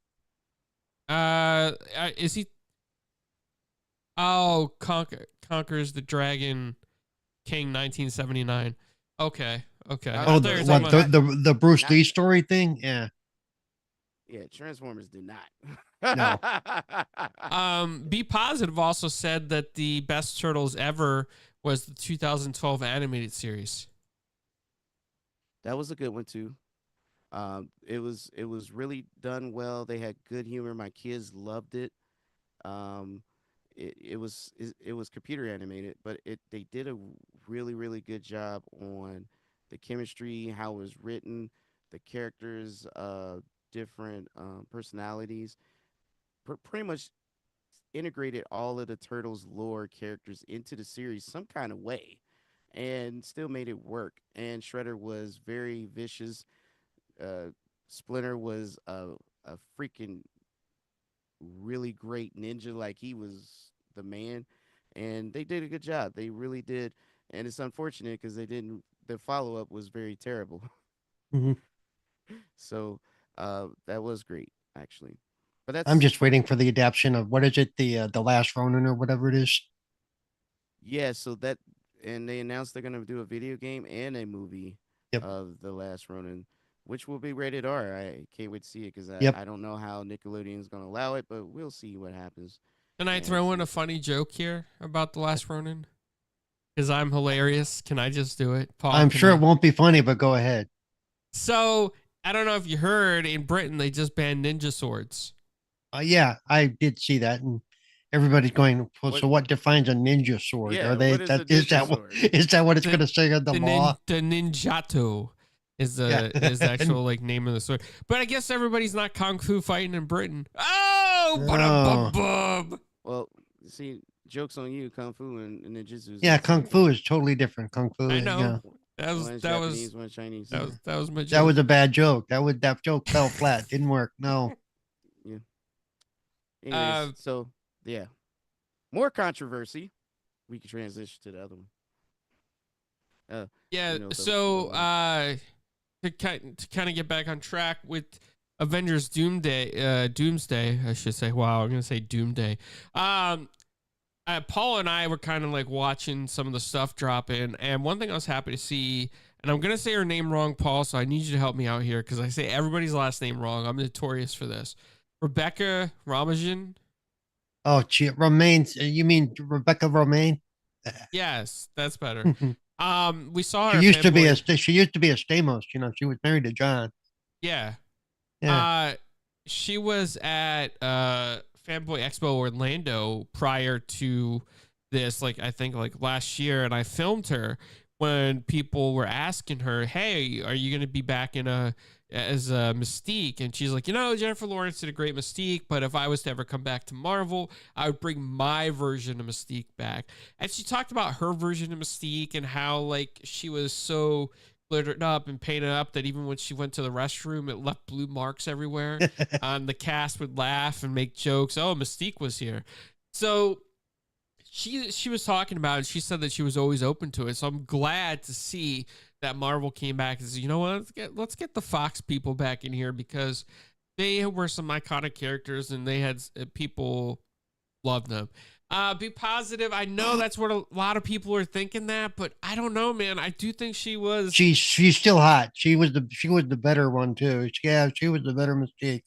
A: Is he? Oh, conquers the Dragon King 1979. Okay.
D: Oh,
A: I
C: Oh,
A: thought you were
C: the,
A: talking
C: what,
A: about-
C: the Bruce
D: not-
C: Lee story thing? Yeah.
D: Yeah, Transformers did not.
A: Be Positive also said that the best Turtles ever was the 2012 animated series.
D: That was a good one too. It was really done well. They had good humor. My kids loved it. Um, it was computer animated, but they did a really good job on the chemistry, how it was written, the characters, different personalities. Pretty much integrated all of the Turtles lore characters into the series some kind of way, and still made it work. And Shredder was very vicious. Splinter was a freaking really great ninja, like he was the man, and they did a good job. They really did, and it's unfortunate because they didn't. The follow up was very terrible.
C: Mhm.
D: So that was great actually, but
C: I'm
D: that's
C: just waiting for the adaptation of what is it, the Last Ronin or whatever it is.
D: yeah. So that and they announced they're gonna do a video game and a movie
C: Yep.
D: of the Last Ronin, which will be rated R. I can't wait to see it because
C: Yep.
D: I don't know how Nickelodeon's gonna allow it, but we'll see what happens.
A: Can I
D: And
A: throw in
D: see-
A: a funny joke here about the Last Ronin? Because I'm hilarious. Can I just do it, Paul?
C: I'm
A: can
C: sure
A: you-
C: it won't be funny, but go ahead.
A: So I don't know if you heard, in Britain they just banned ninja swords.
C: Yeah, I did see that, and everybody's going. Well,
D: What-
C: so what defines a ninja sword?
D: Yeah,
C: Are they?
D: what is a
C: Is
D: ninja
C: that what?
D: sword?
C: Is that what it's
A: The-
C: going to say in the law?
A: The ninjato is the
C: Yeah.
A: is the actual like name of the sword. But I guess everybody's not kung fu fighting in Britain. Oh,
C: No.
A: ba-da-bum-bum.
D: Well, see, jokes on you, kung fu and ninjutsu.
C: Yeah, kung fu is totally different. Kung fu.
A: I
C: is,
A: know.
C: yeah.
A: That was
D: One's
A: that
D: Japanese,
A: was
D: one's Chinese.
A: that was my joke.
C: That was a bad joke. That joke fell flat. Didn't work. No.
D: Anyways, so yeah, more controversy. We can transition to the other one.
A: Yeah,
D: you know,
A: so
D: the-
A: to kind of get back on track with Avengers Doomsday, I should say. Wow, I'm gonna say Doomday. Paul and I were kind of like watching some of the stuff drop in, and one thing I was happy to see, and I'm gonna say her name wrong, Paul, so I need you to help me out here because I say everybody's last name wrong. I'm notorious for this. Rebecca Ramazan.
C: Oh, gee, Romaine. You mean Rebecca Romaine?
A: Yes, that's better.
C: she
A: We saw her.
C: used to be
A: Fanboy-
C: she used to be a Stamos. You know, she was married to John.
A: Yeah.
C: Yeah.
A: She was at Fanboy Expo Orlando prior to this, like I think like last year, and I filmed her when people were asking her, "Hey, are you gonna be back as a Mystique?" And she's like, Jennifer Lawrence did a great Mystique, but if I was to ever come back to Marvel, I would bring my version of Mystique back. And she talked about her version of Mystique and how like she was so glittered up and painted up that even when she went to the restroom, it left blue marks everywhere. And the cast would laugh and make jokes. Oh, Mystique was here. So she was talking about it. She said that she was always open to it. So I'm glad to see that Marvel came back and said, you know what, let's get the Fox people back in here because they were some iconic characters and they had people love them. Be positive. I know that's what a lot of people are thinking that, but I don't know, man. I do think she was.
C: She's still hot. She was the better one too. Yeah, she was the better Mystique.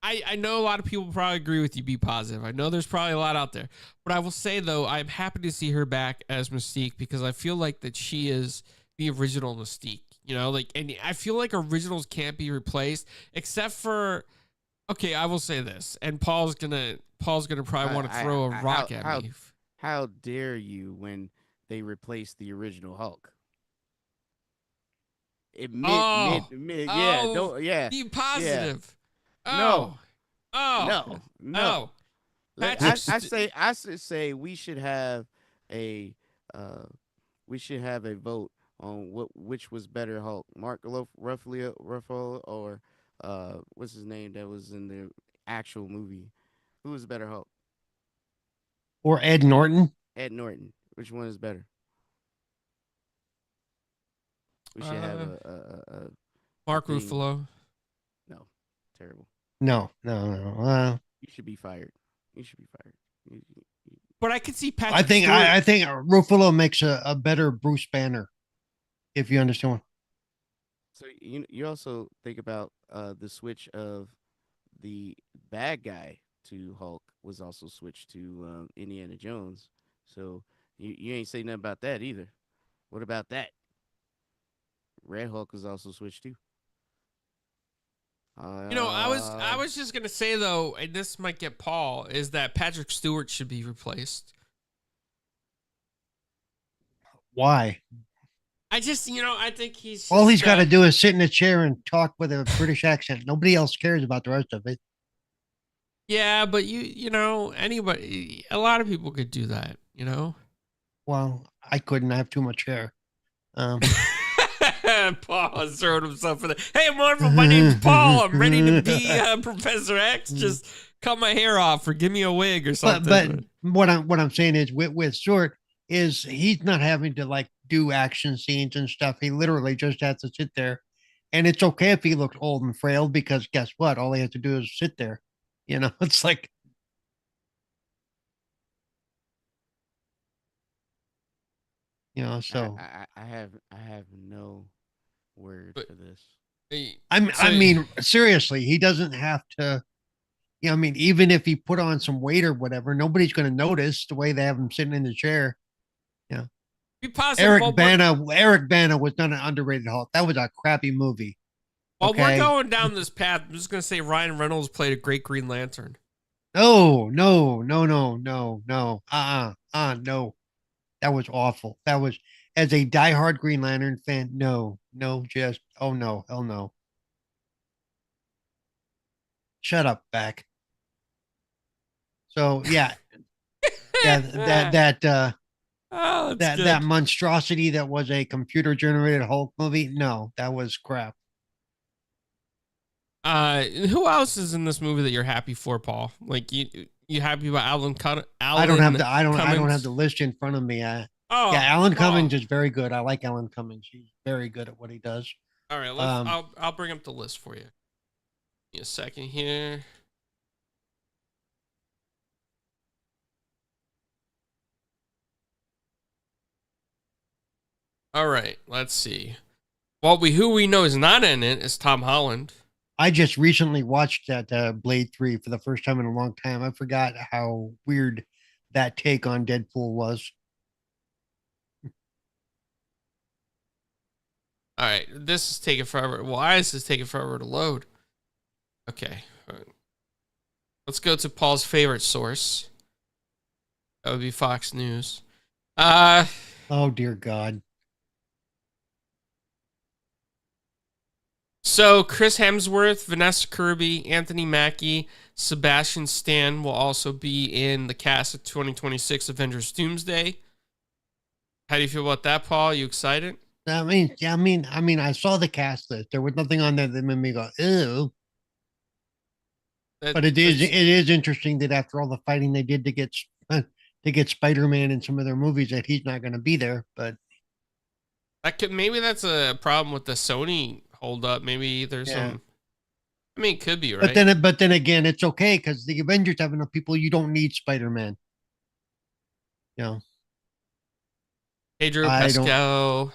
A: I know a lot of people probably agree with you. Be positive. I know there's probably a lot out there, but I will say though, I'm happy to see her back as Mystique because I feel like that she is the original Mystique. You know, like, and I feel like originals can't be replaced except for. Okay, I will say this, and Paul's gonna probably want to throw a rock at me.
D: How dare you when they replaced the original Hulk?
A: Be positive.
D: Yeah.
A: No.
D: No.
A: Patrick,
D: I say we should have a vote on which was better Hulk, Mark Ruffalo or what's his name that was in the actual movie? Who was better Hulk?
C: Or Ed Norton.
D: Ed Norton. Which one is better? We should have a
A: Mark
D: thing.
A: Ruffalo.
D: No, terrible.
C: No.
D: You should be fired. You should be fired.
A: But I could see Patrick.
C: I think Ruffalo makes a better Bruce Banner, if you understand.
D: So you also think about the switch of the bad guy to Hulk was also switched to Indiana Jones. So you ain't say nothing about that either. What about that? Red Hulk was also switched too.
A: I was just gonna say though, and this might get Paul, is that Patrick Stewart should be replaced.
C: Why?
A: I just, I think he's
C: all he's got to do is sit in a chair and talk with a British accent. Nobody else cares about the rest of it.
A: Yeah, but anybody, a lot of people could do that.
C: Well, I couldn't. I have too much hair.
A: Paul has thrown himself in there. Hey, Marvel, my name's Paul. I'm ready to be Professor X. Just cut my hair off or give me a wig or something.
C: But what I'm saying is with Stewart is he's not having to do action scenes and stuff. He literally just has to sit there, and it's okay if he looks old and frail because guess what? All he has to do is sit there. It's like. So
D: I have no word for this.
C: I mean, seriously, he doesn't have to. Even if he put on some weight or whatever, nobody's going to notice the way they have him sitting in the chair. Yeah.
A: Be positive.
C: Eric Bana was not an underrated Hulk. That was a crappy movie.
A: While we're going down this path, I'm just going to say Ryan Reynolds played a great Green Lantern.
C: No. That was awful. That was, as a diehard Green Lantern fan, no, hell no. Shut up, back. So yeah, that monstrosity that was a computer generated Hulk movie. No, that was crap.
A: Who else is in this movie that you're happy for, Paul? Like you happy about Alan
C: I don't have the list in front of me. Alan Cummings is very good. I like Alan Cummings. He's very good at what he does.
A: All right, I'll bring up the list for you. Give me a second here. All right, let's see. Well, who we know is not in it is Tom Holland.
C: I just recently watched that Blade 3 for the first time in a long time. I forgot how weird that take on Deadpool was.
A: All right, this is taking forever. Why is this taking forever to load? Okay. Let's go to Paul's favorite source. That would be Fox News.
C: Oh, dear God.
A: So Chris Hemsworth, Vanessa Kirby, Anthony Mackie, Sebastian Stan will also be in the cast of 2026 Avengers Doomsday. How do you feel about that, Paul? You excited?
C: I mean, I saw the cast list. There was nothing on there that made me go, ew. But it is interesting that after all the fighting they did to get Spider-Man in some of their movies, that he's not going to be there. But
A: That could maybe that's a problem with the Sony hold up. Maybe there's
C: Yeah.
A: some. I mean, it could be right.
C: But then again, it's okay because the Avengers have enough people. You don't need Spider-Man. You know,
A: Pedro
C: I don't.
A: Pascal.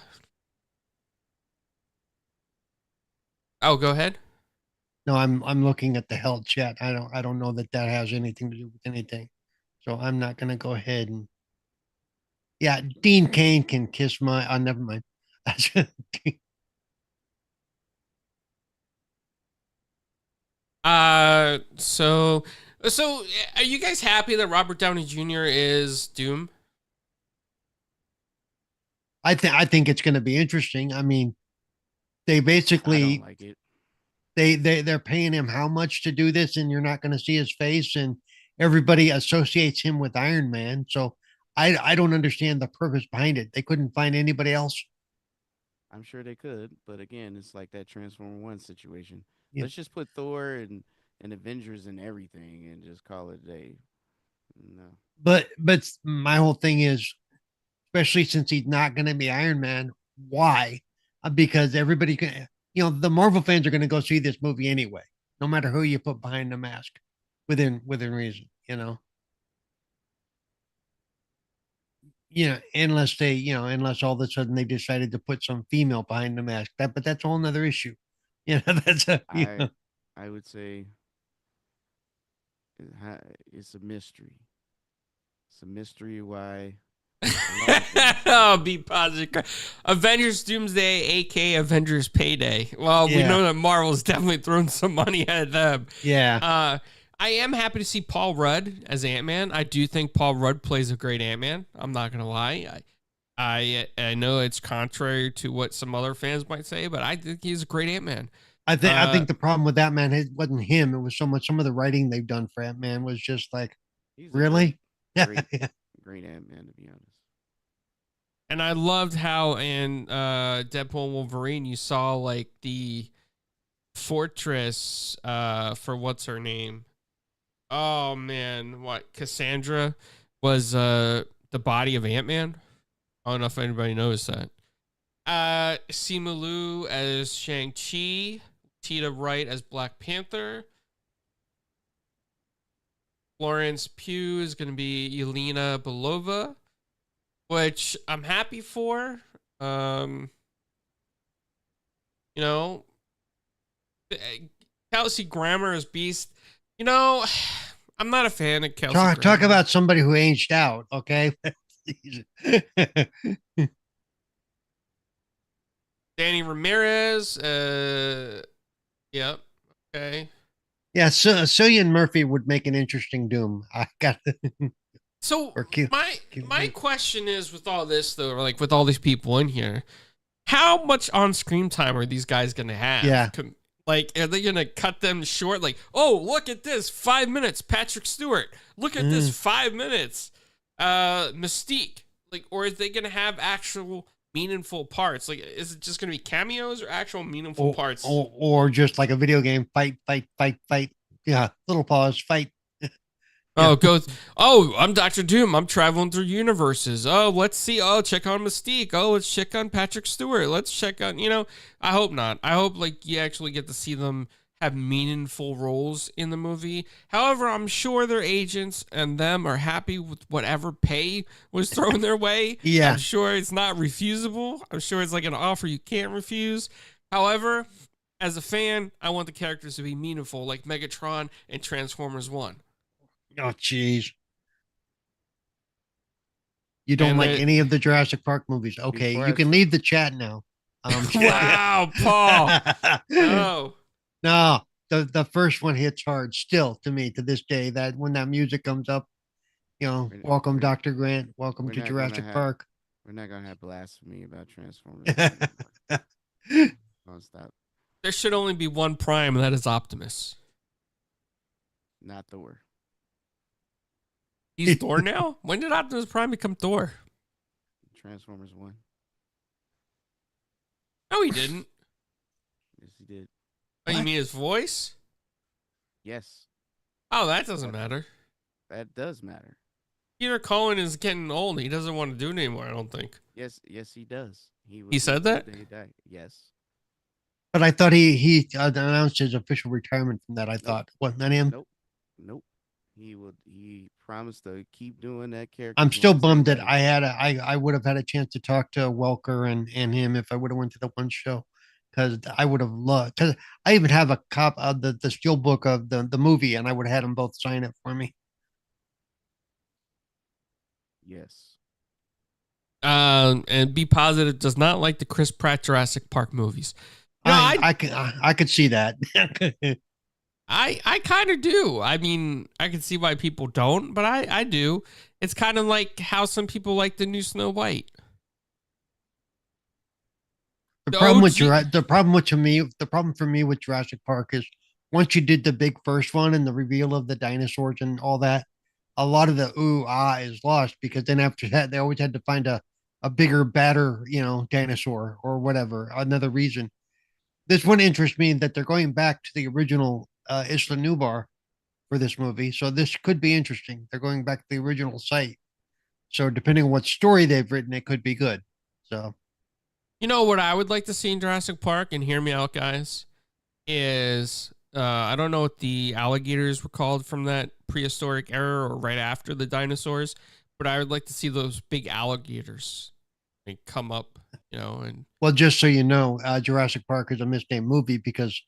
A: Oh, go ahead.
C: No, I'm looking at the held chat. I don't know that that has anything to do with anything. So I'm not gonna go ahead and yeah, Dean Kane can kiss my. Never mind.
A: So are you guys happy that Robert Downey Jr. is Doom?
C: I think it's going to be interesting. I mean, they
D: I
C: basically
D: don't like it.
C: they're paying him how much to do this, and you're not going to see his face, and everybody associates him with Iron Man. So I don't understand the purpose behind it. They couldn't find anybody else.
D: I'm sure they could, but again, it's like that Transformer One situation.
C: Yeah.
D: Let's just put Thor and Avengers and everything, and just call it a day. No,
C: But my whole thing is, especially since he's not going to be Iron Man, why? Because everybody can, you know, the Marvel fans are going to go see this movie anyway, no matter who you put behind the mask, within reason, you know. Unless they, unless all of a sudden they decided to put some female behind the mask. But that's a whole nother issue. That's a,
D: I would say it's a mystery. It's a mystery why.
A: Oh, be positive. Avengers Doomsday, aka Avengers Payday. Well, we
C: Yeah.
A: know that Marvel's definitely thrown some money at them.
C: yeah.
A: I am happy to see Paul Rudd as Ant-Man. I do think Paul Rudd plays a great Ant-Man. I'm not gonna lie. I know it's contrary to what some other fans might say, but I think he's a great Ant-Man.
C: I think the problem with that man wasn't him. It was so much. Some of the writing they've done for Ant Man was just like,
D: He's a
C: really?
D: great,
C: Yeah.
D: great Ant-Man, to be honest.
A: And I loved how in Deadpool and Wolverine you saw like the fortress for what's her name? Oh man, what Cassandra was the body of Ant-Man. I don't know if anybody knows that. Simu Liu as Shang-Chi, Tita Wright as Black Panther. Florence Pugh is going to be Yelena Belova, which I'm happy for. You know, Kelsey Grammer as Beast. You know, I'm not a fan of Kelsey
C: Talk
A: Grammer.
C: about somebody who aged out. Okay.
A: Danny Ramirez. Yep. Okay.
C: Yeah. So Cillian Murphy would make an interesting Doom. I got.
A: So
C: Or Q-
A: my question is, with all this though, like with all these people in here, how much on screen time are these guys gonna have?
C: Yeah.
A: Like, are they gonna cut them short? Like, oh, look at this, 5 minutes, Patrick Stewart. Look at this, 5 minutes, Mystique. Like, or is they gonna have actual meaningful parts? Like, is it just gonna be cameos or actual meaningful parts?
C: Or just like a video game, fight. Yeah. Little pause, fight.
A: Oh, goes. Oh, I'm Dr. Doom. I'm traveling through universes. Oh, let's see. Oh, check on Mystique. Oh, let's check on Patrick Stewart. Let's check on. I hope not. I hope like you actually get to see them have meaningful roles in the movie. However, I'm sure their agents and them are happy with whatever pay was thrown their way.
C: Yeah.
A: I'm sure it's not refusable. I'm sure it's like an offer you can't refuse. However, as a fan, I want the characters to be meaningful, like Megatron and Transformers 1.
C: Oh, jeez. You don't
A: And
C: like
A: they-
C: any of the Jurassic Park movies? Okay,
D: Before
C: you
D: I-
C: can leave the chat now.
A: Wow, Paul. Oh,
C: No, the first one hits hard still to me to this day. That when that music comes up, welcome
D: we're-
C: Dr. Grant, welcome
D: we're
C: to
D: not gonna
C: Jurassic
D: have-
C: Park.
D: We're not gonna have blasphemy about Transformers. Don't stop.
A: there should only be one Prime, and that is Optimus.
D: Not Thor.
A: He's Thor now? When did Optimus Prime become Thor?
D: Transformers 1.
A: No, he didn't.
D: Yes, he did.
A: Oh, you
C: What?
A: mean his voice?
D: Yes,
A: Oh, that doesn't matter.
D: that does matter.
A: Peter Cullen is getting old. He doesn't want to do it anymore, I don't think.
D: Yes, he does. He
A: He
D: was
A: said
D: injured
A: that?
D: and he died. Yes.
C: But I thought he announced his official retirement from that. I
D: Nope.
C: thought wasn't that him?
D: Nope. Nope. He promised to keep doing that character
C: I'm
D: as
C: still
D: long as they
C: bummed that
D: let him.
C: I would have had a chance to talk to Welker and him if I would have went to the one show, because I would have loved, because I even have a cop of the steel book of the movie, and I would have had them both sign it for me.
D: Yes.
A: And Be Positive does not like the Chris Pratt Jurassic Park movies. You know,
C: I could see that.
A: I kind of do. I mean, I can see why people don't, but I do. It's kind of like how some people like the new Snow White.
C: The
A: The
C: problem with
A: OG
C: the problem for me with Jurassic Park is once you did the big first one and the reveal of the dinosaurs and all that, a lot of the ooh ah is lost, because then after that they always had to find a bigger, badder, dinosaur or whatever, another reason. This one interests me that they're going back to the original Isla Nublar for this movie, so this could be interesting. They're going back to the original site, so depending on what story they've written, it could be good. So
A: You know what I would like to see in Jurassic Park, and hear me out, guys, is I don't know what the alligators were called from that prehistoric era or right after the dinosaurs, but I would like to see those big alligators like come up, and
C: well, just so you know, Jurassic Park is a misnamed movie because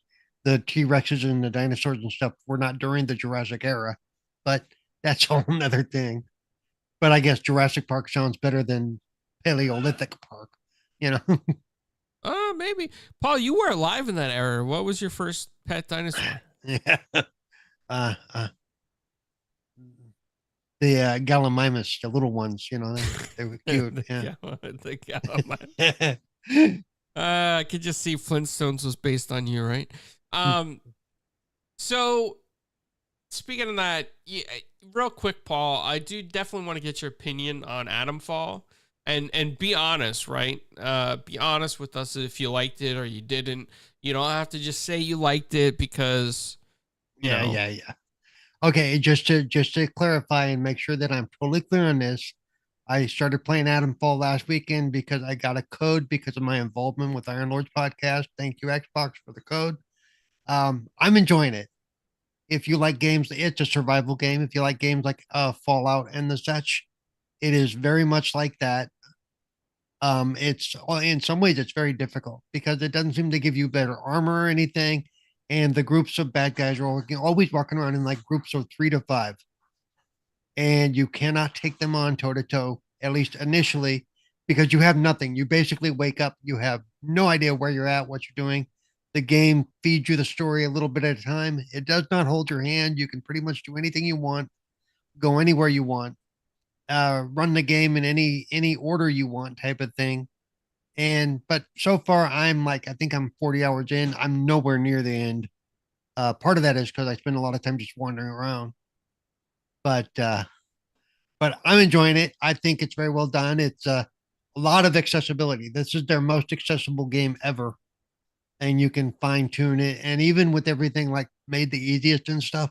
C: the T Rexes and the dinosaurs and stuff were not during the Jurassic era, but that's a whole nother thing. But I guess Jurassic Park sounds better than Paleolithic Park, you know.
A: maybe. Paul, you were alive in that era. What was your first pet dinosaur?
C: Yeah. Uh, uh, the Gallimimus, the little ones, they were cute. Yeah.
A: The I could just see Flintstones was based on you, right? So speaking of that, yeah, real quick, Paul, I do definitely want to get your opinion on Adam Fall, and be honest, right? Be honest with us if you liked it or you didn't. You don't have to just say you liked it because
C: Yeah. Okay, just to clarify and make sure that I'm totally clear on this, I started playing Adam Fall last weekend because I got a code because of my involvement with Iron Lords podcast. Thank you, Xbox, for the code. I'm enjoying it. If you like games, it's a survival game. If you like games like Fallout and the such, it is very much like that. It's in some ways it's very difficult because it doesn't seem to give you better armor or anything, and the groups of bad guys are always walking around in like groups of 3 to 5, and you cannot take them on toe to toe, at least initially, because you have nothing. You basically wake up, you have no idea where you're at, what you're doing. The game feeds you the story a little bit at a time. It does not hold your hand. You can pretty much do anything you want, go anywhere you want, run the game in any order you want, type of thing. And but so far, I think I'm 40 hours in. I'm nowhere near the end. Part of that is because I spend a lot of time just wandering around. But I'm enjoying it. I think it's very well done. It's a lot of accessibility. This is their most accessible game ever, and you can fine tune it. And even with everything like made the easiest and stuff,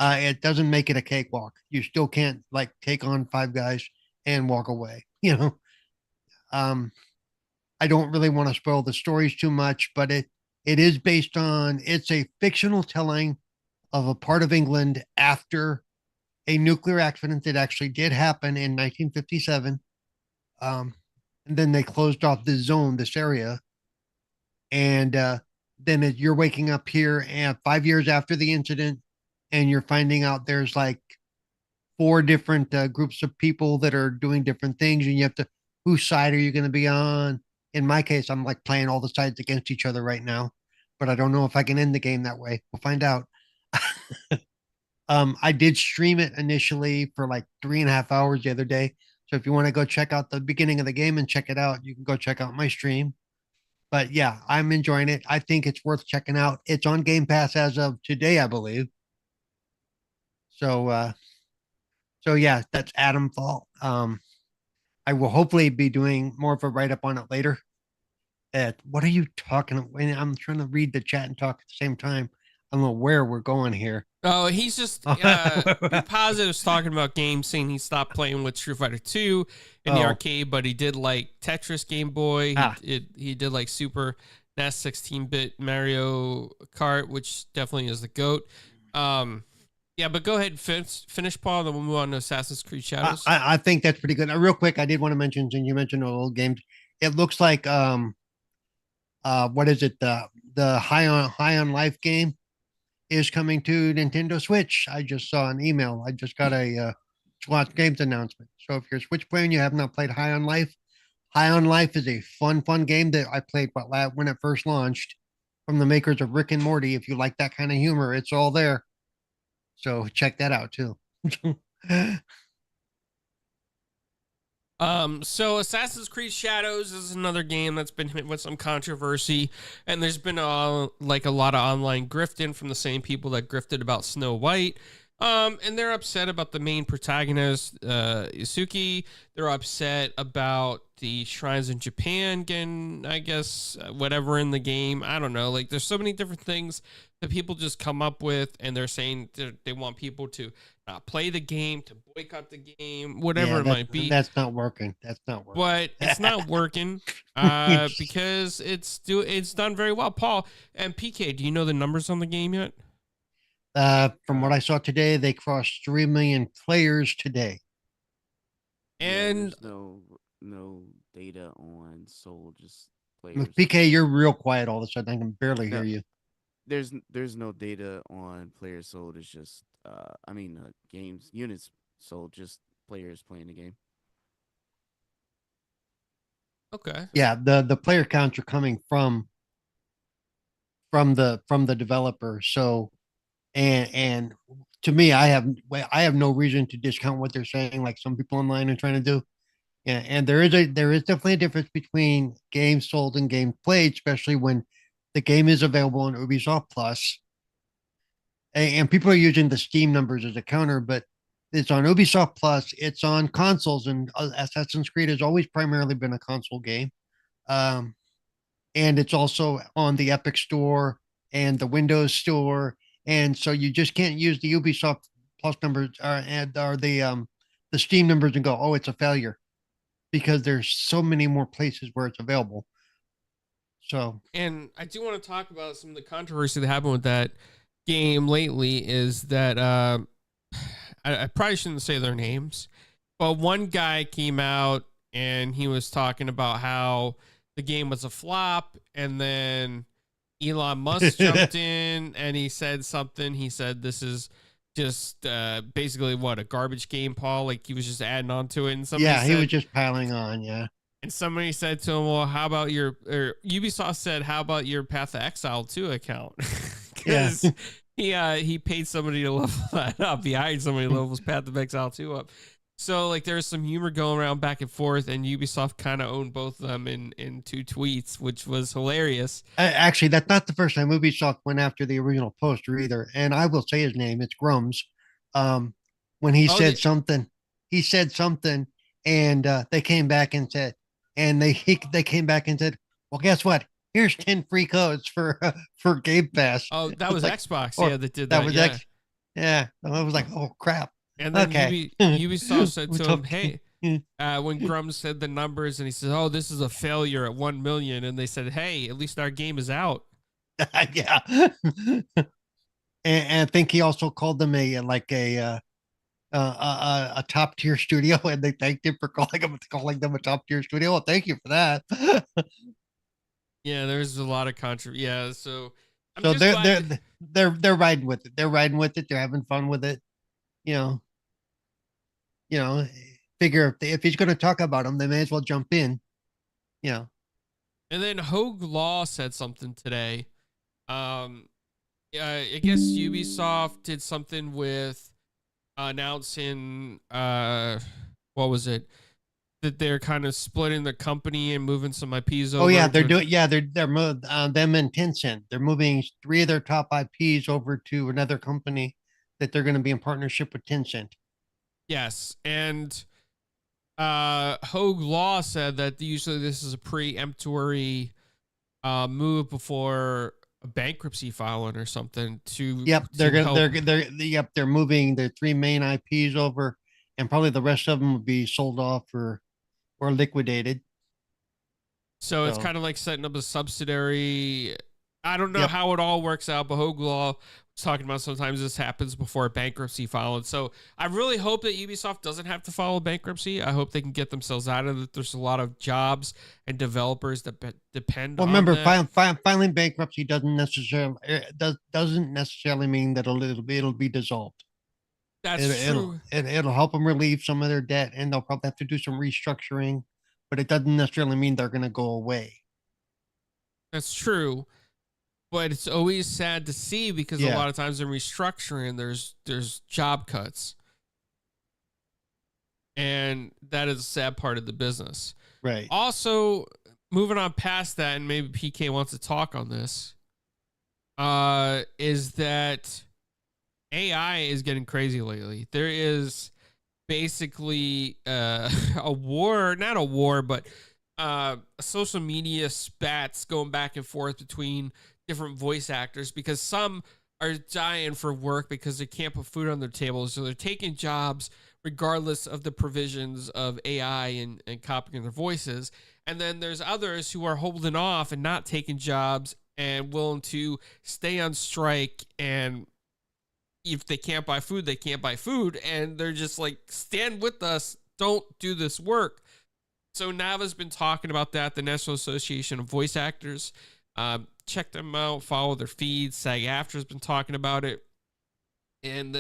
C: it doesn't make it a cakewalk. You still can't like take on 5 guys and walk away. Um, I don't really want to spoil the stories too much, but it is based on it's a fictional telling of a part of England after a nuclear accident that actually did happen in 1957. Um, and then they closed off this zone, this area, and then you're waking up here and 5 years after the incident, and you're finding out there's like 4 different groups of people that are doing different things, and you have to whose side are you going to be on? In my case, I'm like playing all the sides against each other right now, but I don't know if I can end the game that way. We'll find out. I did stream it initially for like 3.5 hours the other day. So if you want to go check out the beginning of the game and check it out, you can go check out my stream. But yeah, I'm enjoying it. I think it's worth checking out. It's on Game Pass as of today, I believe. So yeah, that's Adam Fall. I will hopefully be doing more of a write up on it later. What are you talking about? I'm trying to read the chat and talk at the same time. I don't know where we're going here.
A: Oh, he's just Be Positive's talking about games, saying he stopped playing with Street Fighter 2 in the
C: Oh.
A: arcade, but he did like Tetris Game Boy.
C: Ah.
A: He did like Super NES 16-bit Mario Kart, which definitely is the GOAT. Yeah, but go ahead and finish, Paul, then we'll move on to Assassin's Creed Shadows.
C: I think that's pretty good. Real quick, I did want to mention, and you mentioned old games. It looks like what is it? The High on Life game is coming to Nintendo Switch. I just saw an email. I just got a Swatch Games announcement. So if you're a Switch player and you have not played High on Life is a fun game that I played when it first launched from the makers of Rick and Morty. If you like that kind of humor, it's all there. So check that out too.
A: So Assassin's Creed Shadows is another game that's been hit with some controversy, and there's been like a lot of online grifting from the same people that grifted about Snow White. And they're upset about the main protagonist, Yusuke. They're upset about the shrines in Japan getting, I guess, whatever in the game. I don't know. Like, there's so many different things that people just come up with, and they're saying they want people to play the game, to boycott the game, whatever it might be.
C: That's not working.
A: But it's not working because it's done very well. Paul and PK, do you know the numbers on the game yet?
C: From what I saw today, they crossed 3 million players today.
A: And
D: there's no data on sold, just players.
C: PK, you're real quiet all of a sudden. I can barely hear you.
D: There's no data on players sold. It's just games units sold, just players playing the game.
A: Okay.
C: Yeah, the player counts are coming from the developer. So and to me, I have no reason to discount what they're saying, like some people online are trying to do. Yeah, and there is definitely a difference between games sold and games played, especially when the game is available on Ubisoft Plus. And people are using the Steam numbers as a counter, but it's on Ubisoft Plus. It's on consoles, and Assassin's Creed has always primarily been a console game. And it's also on the Epic Store and the Windows Store, and so you just can't use the Ubisoft Plus numbers or the Steam numbers and go, oh, it's a failure, because there's so many more places where it's available. So,
A: and I do want to talk about some of the controversy that happened with that game lately. Is that I probably shouldn't say their names, but one guy came out and he was talking about how the game was a flop, and then Elon Musk jumped in and he said something. He said this is just basically a garbage game, Paul. Like, he was just adding on to it. And
C: he was just piling on. Yeah.
A: And somebody said to him, well, how about Ubisoft said, how about your Path of Exile 2 account? Because he paid somebody to level that up. He hired somebody to level his Path of Exile 2 up. So, like, there's some humor going around back and forth, and Ubisoft kind of owned both of them in two tweets, which was hilarious.
C: Actually, that's not the first time Ubisoft went after the original poster either. And I will say his name. It's Grums. When he said something, and they came back and said, well, guess what? Here's 10 free codes for Game Pass.
A: Oh, that was
C: like,
A: Xbox. Yeah, that did that.
C: That was yeah. I was like, oh, crap.
A: And then Ubisoft said to him, hey, when Grums said the numbers, and he said, oh, this is a failure at 1 million. And they said, hey, at least our game is out.
C: Yeah. and I think he also called them a top tier studio, and they thanked him for calling them a top tier studio. Well, thank you for that.
A: Yeah, there's a lot of controversy. Yeah, so
C: they're riding with it. They're riding with it. They're having fun with it. Figure if he's going to talk about them, they may as well jump in.
A: And then Hogue Law said something today. I guess Ubisoft did something with announcing what was it, that they're kind of splitting the company and moving some IPs over.
C: Oh yeah, they're doing. Yeah, they're them and Tencent. They're moving 3 of their top IPs over to another company that they're going to be in partnership with Tencent.
A: Yes, and Hogue Law said that usually this is a preemptory move before a bankruptcy filing or something to
C: Yep, they're
A: to
C: gonna
A: help.
C: they're moving their three main IPs over, and probably the rest of them will be sold off or liquidated.
A: So it's
C: So
A: kind of like setting up a subsidiary. I don't know
C: yep,
A: how it all works out, but Hoaglaw was talking about sometimes this happens before a bankruptcy filing. So I really hope that Ubisoft doesn't have to file bankruptcy. I hope they can get themselves out of it. There's a lot of jobs and developers that depend
C: well,
A: on
C: remember,
A: that.
C: filing bankruptcy doesn't necessarily mean that it'll be dissolved.
A: That's true.
C: It'll help them relieve some of their debt, and they'll probably have to do some restructuring, but it doesn't necessarily mean they're going to go away.
A: That's true. But it's always sad to see because a
C: Yeah,
A: lot of times in restructuring, there's job cuts, and that is a sad part of the business.
C: right.
A: Also, moving on past that, and maybe PK wants to talk on this, is that AI is getting crazy lately. There is basically a war, not a war, but social media spats going back and forth between different voice actors because some are dying for work because they can't put food on their tables. So they're taking jobs regardless of the provisions of AI and copying their voices. And then there's others who are holding off and not taking jobs and willing to stay on strike, and if they can't buy food, they can't buy food. And they're just like, stand with us. Don't do this work. So Nava's been talking about that, the National Association of Voice Actors. Check them out, follow their feeds. SAG-AFTRA's been talking about it. And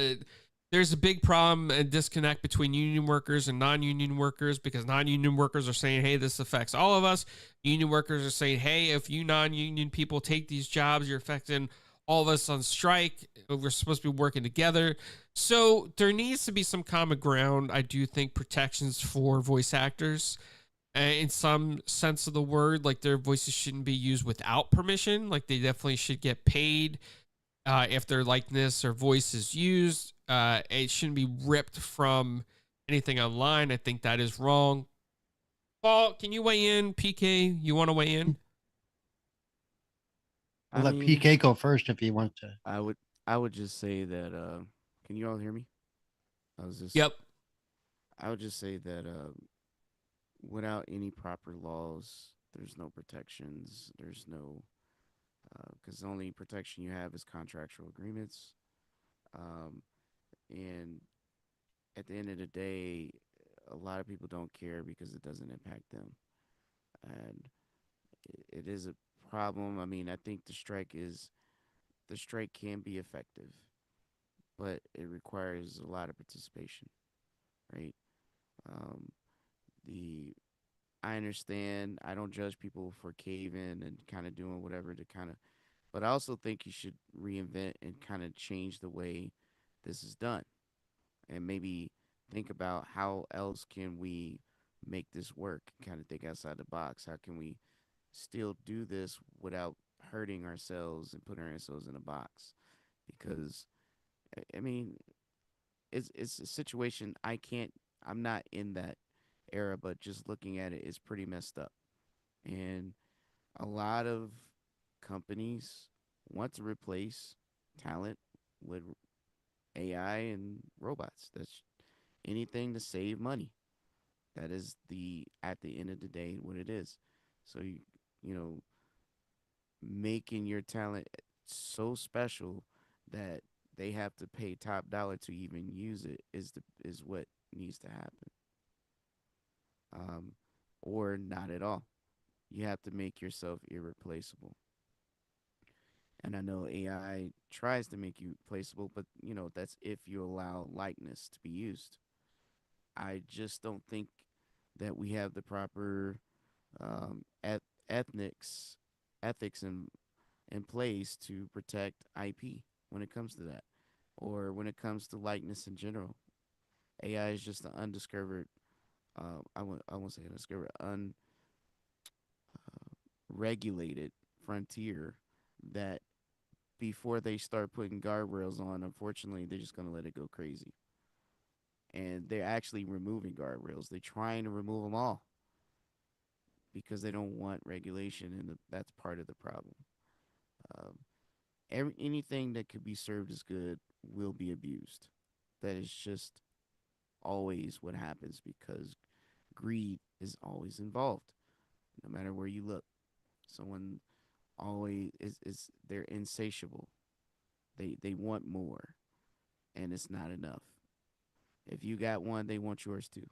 A: there's a big problem and disconnect between union workers and non-union workers because non-union workers are saying, hey, this affects all of us. Union workers are saying, hey, if you non-union people take these jobs, you're affecting all of us on strike. We're supposed to be working together. So there needs to be some common ground. I do think protections for voice actors in some sense of the word, like their voices shouldn't be used without permission. Like they definitely should get paid if their likeness or voice is used. It shouldn't be ripped from anything online. I think that is wrong. Paul, can you weigh in? PK, you want to weigh in?
C: I'll
D: I
C: let
D: mean,
C: PK go first if he wants to.
D: I would just say that can you all hear me? I was just
A: Yep.
D: I would just say that without any proper laws, there's no protections. There's no because the only protection you have is contractual agreements. Um, and at the end of the day, a lot of people don't care because it doesn't impact them, and it is a problem. I mean, I think the strike can be effective, but it requires a lot of participation, right? Um, the I understand. I don't judge people for caving and kind of doing whatever to kind of, but I also think you should reinvent and kind of change the way this is done, and maybe think about how else can we make this work. Kind of think outside the box. How can we still do this without hurting ourselves and putting ourselves in a box? Because I mean, it's a situation I can't. I'm not in that era, but just looking at it is pretty messed up. And a lot of companies want to replace talent with AI and robots. That's anything to save money. That is the at the end of the day what it is. So you know making your talent so special that they have to pay top dollar to even use it is what needs to happen. Um, or not at all. You have to make yourself irreplaceable. And I know AI tries to make you replaceable, but that's if you allow likeness to be used. I just don't think that we have the proper ethnics ethics in place to protect IP when it comes to that, or when it comes to likeness in general. AI is just an undiscovered. I won't say undiscovered, unregulated frontier that before they start putting guardrails on, unfortunately, they're just gonna let it go crazy. And they're actually removing guardrails. They're trying to remove them all because they don't want regulation, and that's part of the problem. anything that could be served as good will be abused. That is just always what happens because greed is always involved, no matter where you look. Someone always is they're insatiable. They want more, and it's not enough. If you got one, they want yours too.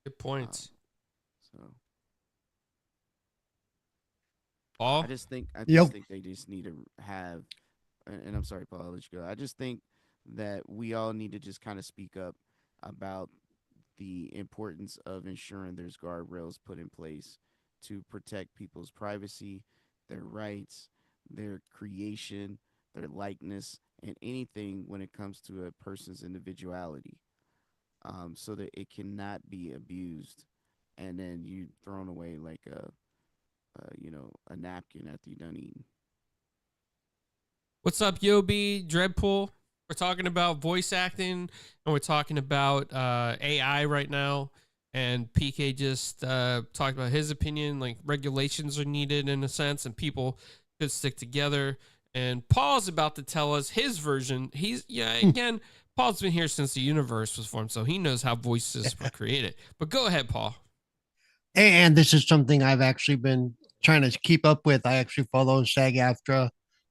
A: Good
D: Um,
A: points.
D: so
A: Paul?
D: I just
C: Yep.
D: think they just need to have, and I'm sorry, Paul, I'll let you go. I just think that we all need to just kind of speak up about the importance of ensuring there's guardrails put in place to protect people's privacy, their rights, their creation, their likeness, and anything when it comes to a person's individuality, so that it cannot be abused and then you thrown away like a napkin after you done eating.
A: What's up, Yobi, Dreadpool? We're talking about voice acting and we're talking about AI right now. And PK just talked about his opinion, like regulations are needed in a sense, and people could stick together. And Paul's about to tell us his version. Again, Paul's been here since the universe was formed, so he knows how voices were created. But go ahead, Paul.
C: And this is something I've actually been trying to keep up with. I actually follow SAG-AFTRA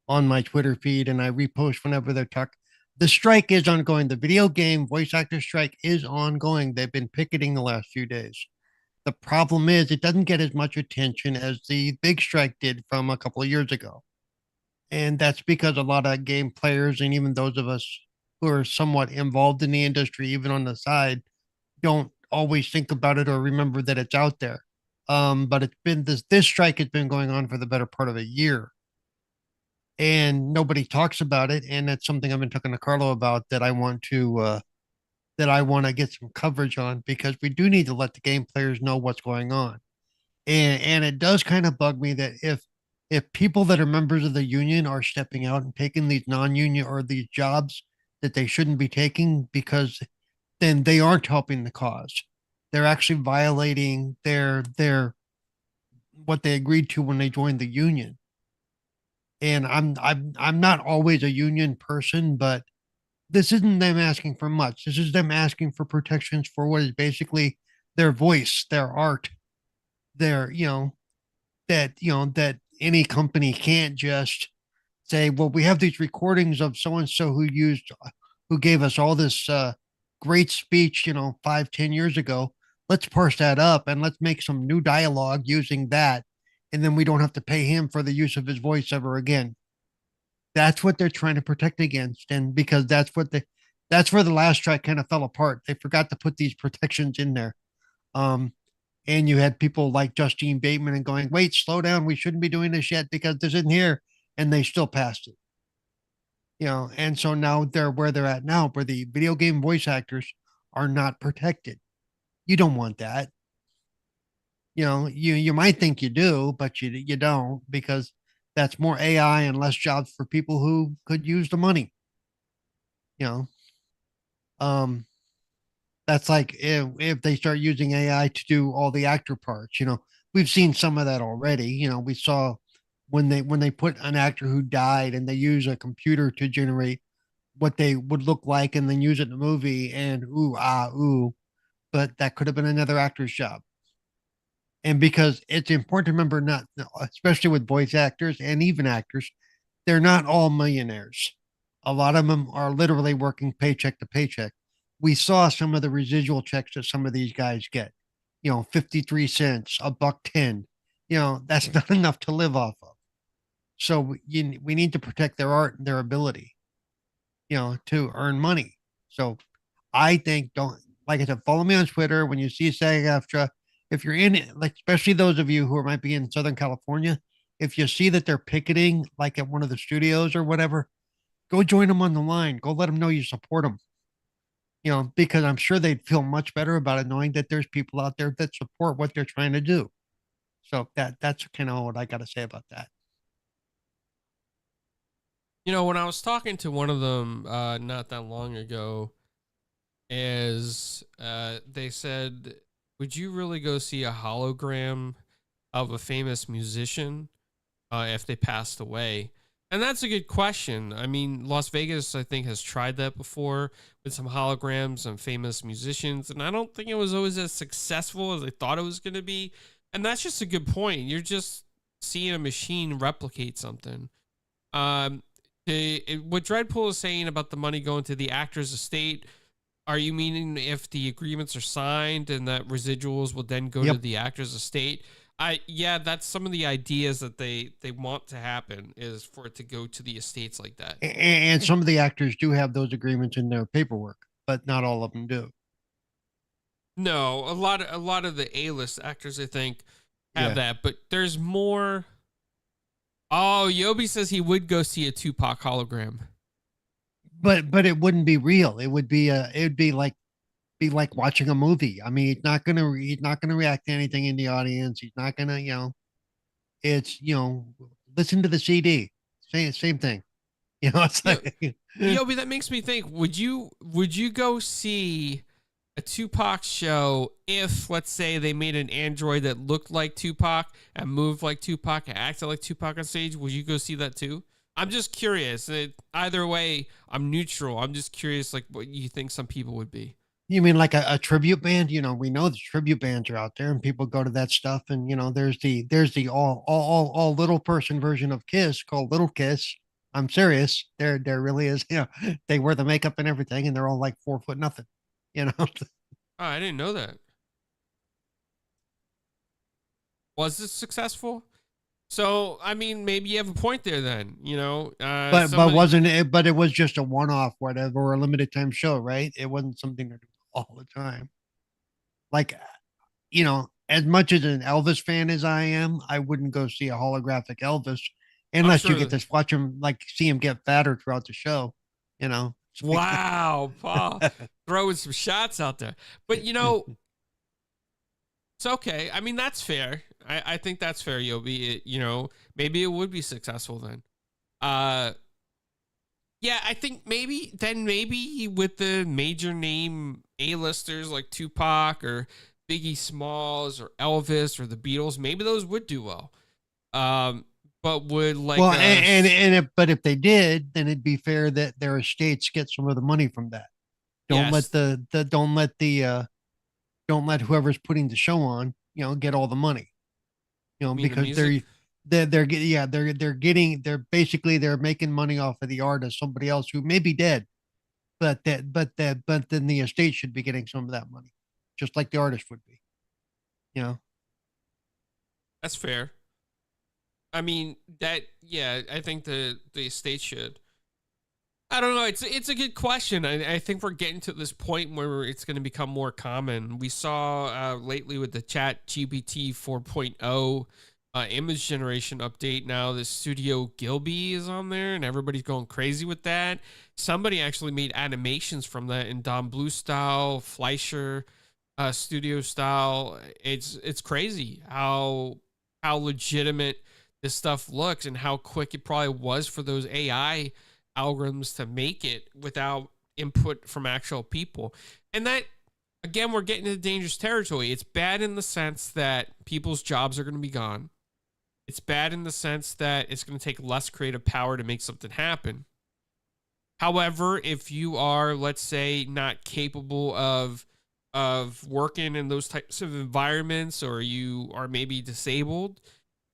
C: on my Twitter feed, and I repost whenever they're talking. The strike is ongoing. The video game voice actor strike is ongoing. They've been picketing the last few days. The problem is it doesn't get as much attention as the big strike did from a couple of years ago. And that's because a lot of game players and even those of us who are somewhat involved in the industry, even on the side, don't always think about it or remember that it's out there. But it's been this strike has been going on for the better part of a year, and nobody talks about it. And that's something I've been talking to Carlo about that I want to get some coverage on because we do need to let the game players know what's going on. And it does kind of bug me that if people that are members of the union are stepping out and taking these non-union or these jobs that they shouldn't be taking because then they aren't helping the cause. They're actually violating their what they agreed to when they joined the union. And I'm not always a union person, but this isn't them asking for much. This is them asking for protections for what is basically their voice, their art, their that any company can't just say, well, we have these recordings of so and so who gave us all this great speech, 5-10 years ago. Let's parse that up and let's make some new dialogue using that, and then we don't have to pay him for the use of his voice ever again. That's what they're trying to protect against, and because that's where the last track kind of fell apart. They forgot to put these protections in there. Um, and you had people like Justine Bateman and going, wait, slow down. We shouldn't be doing this yet because this isn't here. And they still passed it. And so now they're where they're at now, where the video game voice actors are not protected. You don't want that. You might think you do, but you don't because that's more AI and less jobs for people who could use the money. You know, um, that's like if they start using AI to do all the actor parts. We've seen some of that already. We saw when they put an actor who died and they use a computer to generate what they would look like and then use it in the movie and ooh, but that could have been another actor's job. And because it's important to remember, not especially with voice actors and even actors, they're not all millionaires. A lot of them are literally working paycheck to paycheck. We saw some of the residual checks that some of these guys get. 53 cents, a buck 10. That's not enough to live off of. So we need to protect their art and their ability, to earn money. So I think don't like I said, follow me on Twitter when you see SAG-AFTRA. If you're in it, like especially those of you who might be in Southern California, if you see that they're picketing like at one of the studios or whatever, go join them on the line. Go let them know you support them. Because I'm sure they'd feel much better about it knowing that there's people out there that support what they're trying to do. So that's kind of what I got to say about that.
A: When I was talking to one of them not that long ago, they said, would you really go see a hologram of a famous musician if they passed away? And that's a good question. I mean, Las Vegas, I think, has tried that before with some holograms and famous musicians, and I don't think it was always as successful as they thought it was going to be. And that's just a good point. You're just seeing a machine replicate something. Um, what Dreadpool is saying about the money going to the actor's estate, are you meaning if the agreements are signed and that residuals will then go to
C: Yep.
A: the actor's estate? Yeah, that's some of the ideas that they want to happen is for it to go to the estates like that.
C: And some of the actors do have those agreements in their paperwork, but not all of them do.
A: No, a lot of the A-list actors I think have
C: Yeah.
A: that, but there's more. Oh, Yobi says he would go see a Tupac hologram.
C: But it wouldn't be real. It would be like watching a movie. I mean, he's not gonna react to anything in the audience. He's not gonna, it's listen to the CD. Same thing. It's
A: Yo,
C: like
A: Yobi, that makes me think. Would you go see a Tupac show if, let's say, they made an android that looked like Tupac and moved like Tupac and acted like Tupac on stage? Would you go see that too? I'm just curious. Either way, I'm neutral. I'm just curious, like what you think some people would be.
C: you mean like a tribute band? We know the tribute bands are out there, and people go to that stuff. And there's the all little person version of Kiss called Little Kiss. I'm serious. There really is. They wear the makeup and everything, and they're all like 4 foot nothing. You know.
A: Oh, I didn't know that. Was this successful? So, I mean, maybe you have a point there then,
C: But wasn't it? But it was just a one off, whatever, or a limited time show, right? It wasn't something to do all the time. Like, as much as an Elvis fan as I am, I wouldn't go see a holographic Elvis
A: I'm
C: unless you
A: sure.
C: get to watch him, like see him get fatter throughout the show. You know.
A: Wow, Paul throwing some shots out there. But it's okay. I mean, that's fair. I think that's fair, Yobi. Maybe it would be successful then. Yeah, I think maybe with the major name A-listers like Tupac or Biggie Smalls or Elvis or the Beatles, maybe those would do well. But would like
C: Well, if they did, then it'd be fair that their estates get some of the money from that. Don't
A: yes,
C: let don't let whoever's putting the show on, get all the money.
A: mean the
C: Because
A: music?
C: they're making money off of the art of somebody else who may be dead, but then the estate should be getting some of that money, just like the artist would be. You know.
A: That's fair. I mean yeah, I think the estate should. I don't know. It's a good question. I think we're getting to this point where it's going to become more common. We saw lately with the Chat GPT 4.0 image generation update. Now the Studio Gilby is on there, and everybody's going crazy with that. Somebody actually made animations from that in Don Blue style, Fleischer studio style. It's crazy how legitimate this stuff looks and how quick it probably was for those AI algorithms to make it without input from actual people. And that, again, we're getting into dangerous territory. It's bad in the sense that people's jobs are going to be gone. It's bad in the sense that it's going to take less creative power to make something happen. However, if you are, let's say, not capable of working in those types of environments, or you are maybe disabled,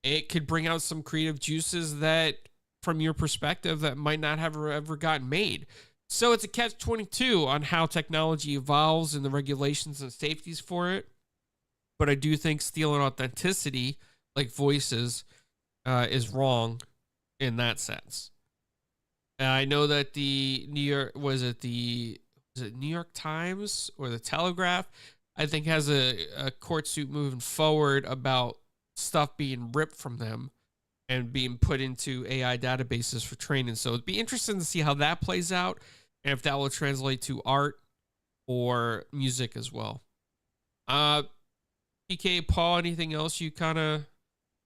A: it could bring out some creative juices that, from your perspective, that might not have ever gotten made. So it's a catch-22 on how technology evolves and the regulations and safeties for it. But I do think stealing authenticity, like voices, is wrong in that sense. And I know that the was it New York Times or the Telegraph, I think, has a court suit moving forward about stuff being ripped from them and being put into AI databases for training. So it'd be interesting to see how that plays out and if that will translate to art or music as well. PK, Paul, anything else you kind of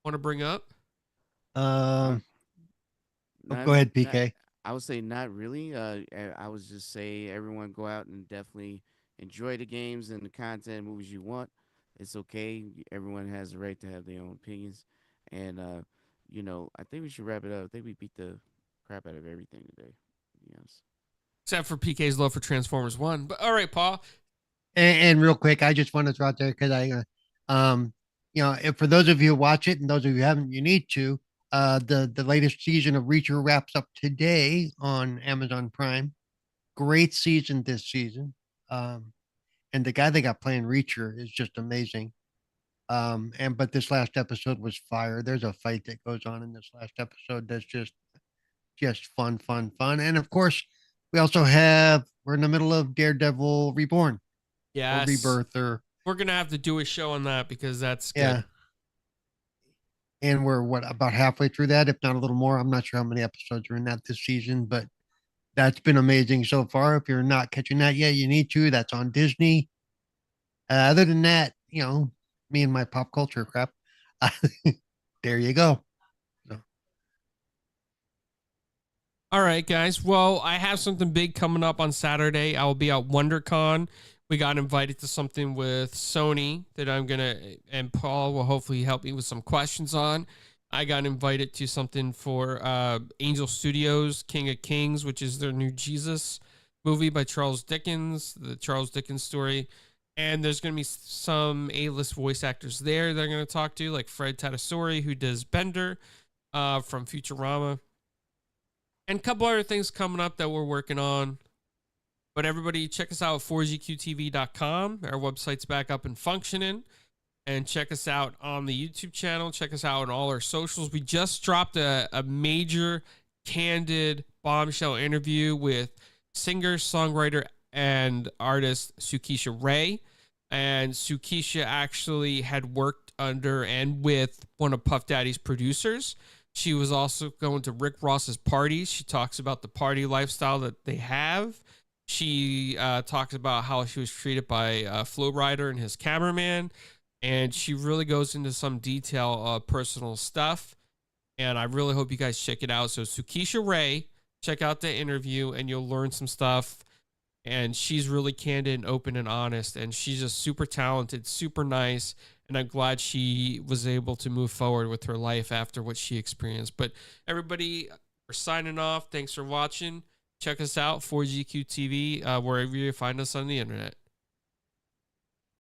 A: want to bring up?
C: Um.
D: Not,
C: Go ahead,
D: not,
C: PK.
D: I would say not really. I would just say everyone go out and definitely enjoy the games and the content and movies you want. It's okay. Everyone has the right to have their own opinions. And I think we should wrap it up. I think we beat the crap out of everything today. Yes.
A: Except for PK's love for Transformers 1. But all right, Paul.
C: And real quick, I just want to throw out there because if for those of you who watch it and those of you who haven't, you need to. The latest season of Reacher wraps up today on Amazon Prime. Great season this season. And the guy they got playing Reacher is just amazing. But this last episode was fire. There's a fight that goes on in this last episode that's just fun. And of course, we're in the middle of Daredevil Reborn.
A: Yes.
C: Or Rebirth, or
A: we're gonna have to do a show on that because that's good.
C: Yeah. And we're about halfway through that, if not a little more. I'm not sure how many episodes are in that this season, but that's been amazing so far. If you're not catching that yet, you need to. That's on Disney. Other than that, me and my pop culture crap. There you go. So.
A: All right, guys. Well, I have something big coming up on Saturday. I will be at WonderCon. We got invited to something with Sony that and Paul will hopefully help me with some questions on. I got invited to something for Angel Studios, King of Kings, which is their new Jesus movie by Charles Dickens, the Charles Dickens story. And there's going to be some A-list voice actors there that I'm going to talk to, like Fred Tatasciore, who does Bender from Futurama. And a couple other things coming up that we're working on. But everybody, check us out at 4gqtv.com. Our website's back up and functioning. And check us out on the YouTube channel. Check us out on all our socials. We just dropped a major, candid, bombshell interview with singer, songwriter, and artist Sukisha Ray. And Sukisha actually had worked under and with one of Puff Daddy's producers. She was also going to Rick Ross's parties. She talks about the party lifestyle that they have. She talks about how she was treated by Flo Rida and his cameraman. And she really goes into some detail of personal stuff. And I really hope you guys check it out. So Sukisha Ray, check out the interview and you'll learn some stuff. And she's really candid and open and honest. And she's just super talented, super nice. And I'm glad she was able to move forward with her life after what she experienced. But everybody, we're signing off. Thanks for watching. Check us out, 4GQ TV, wherever you find us on the internet.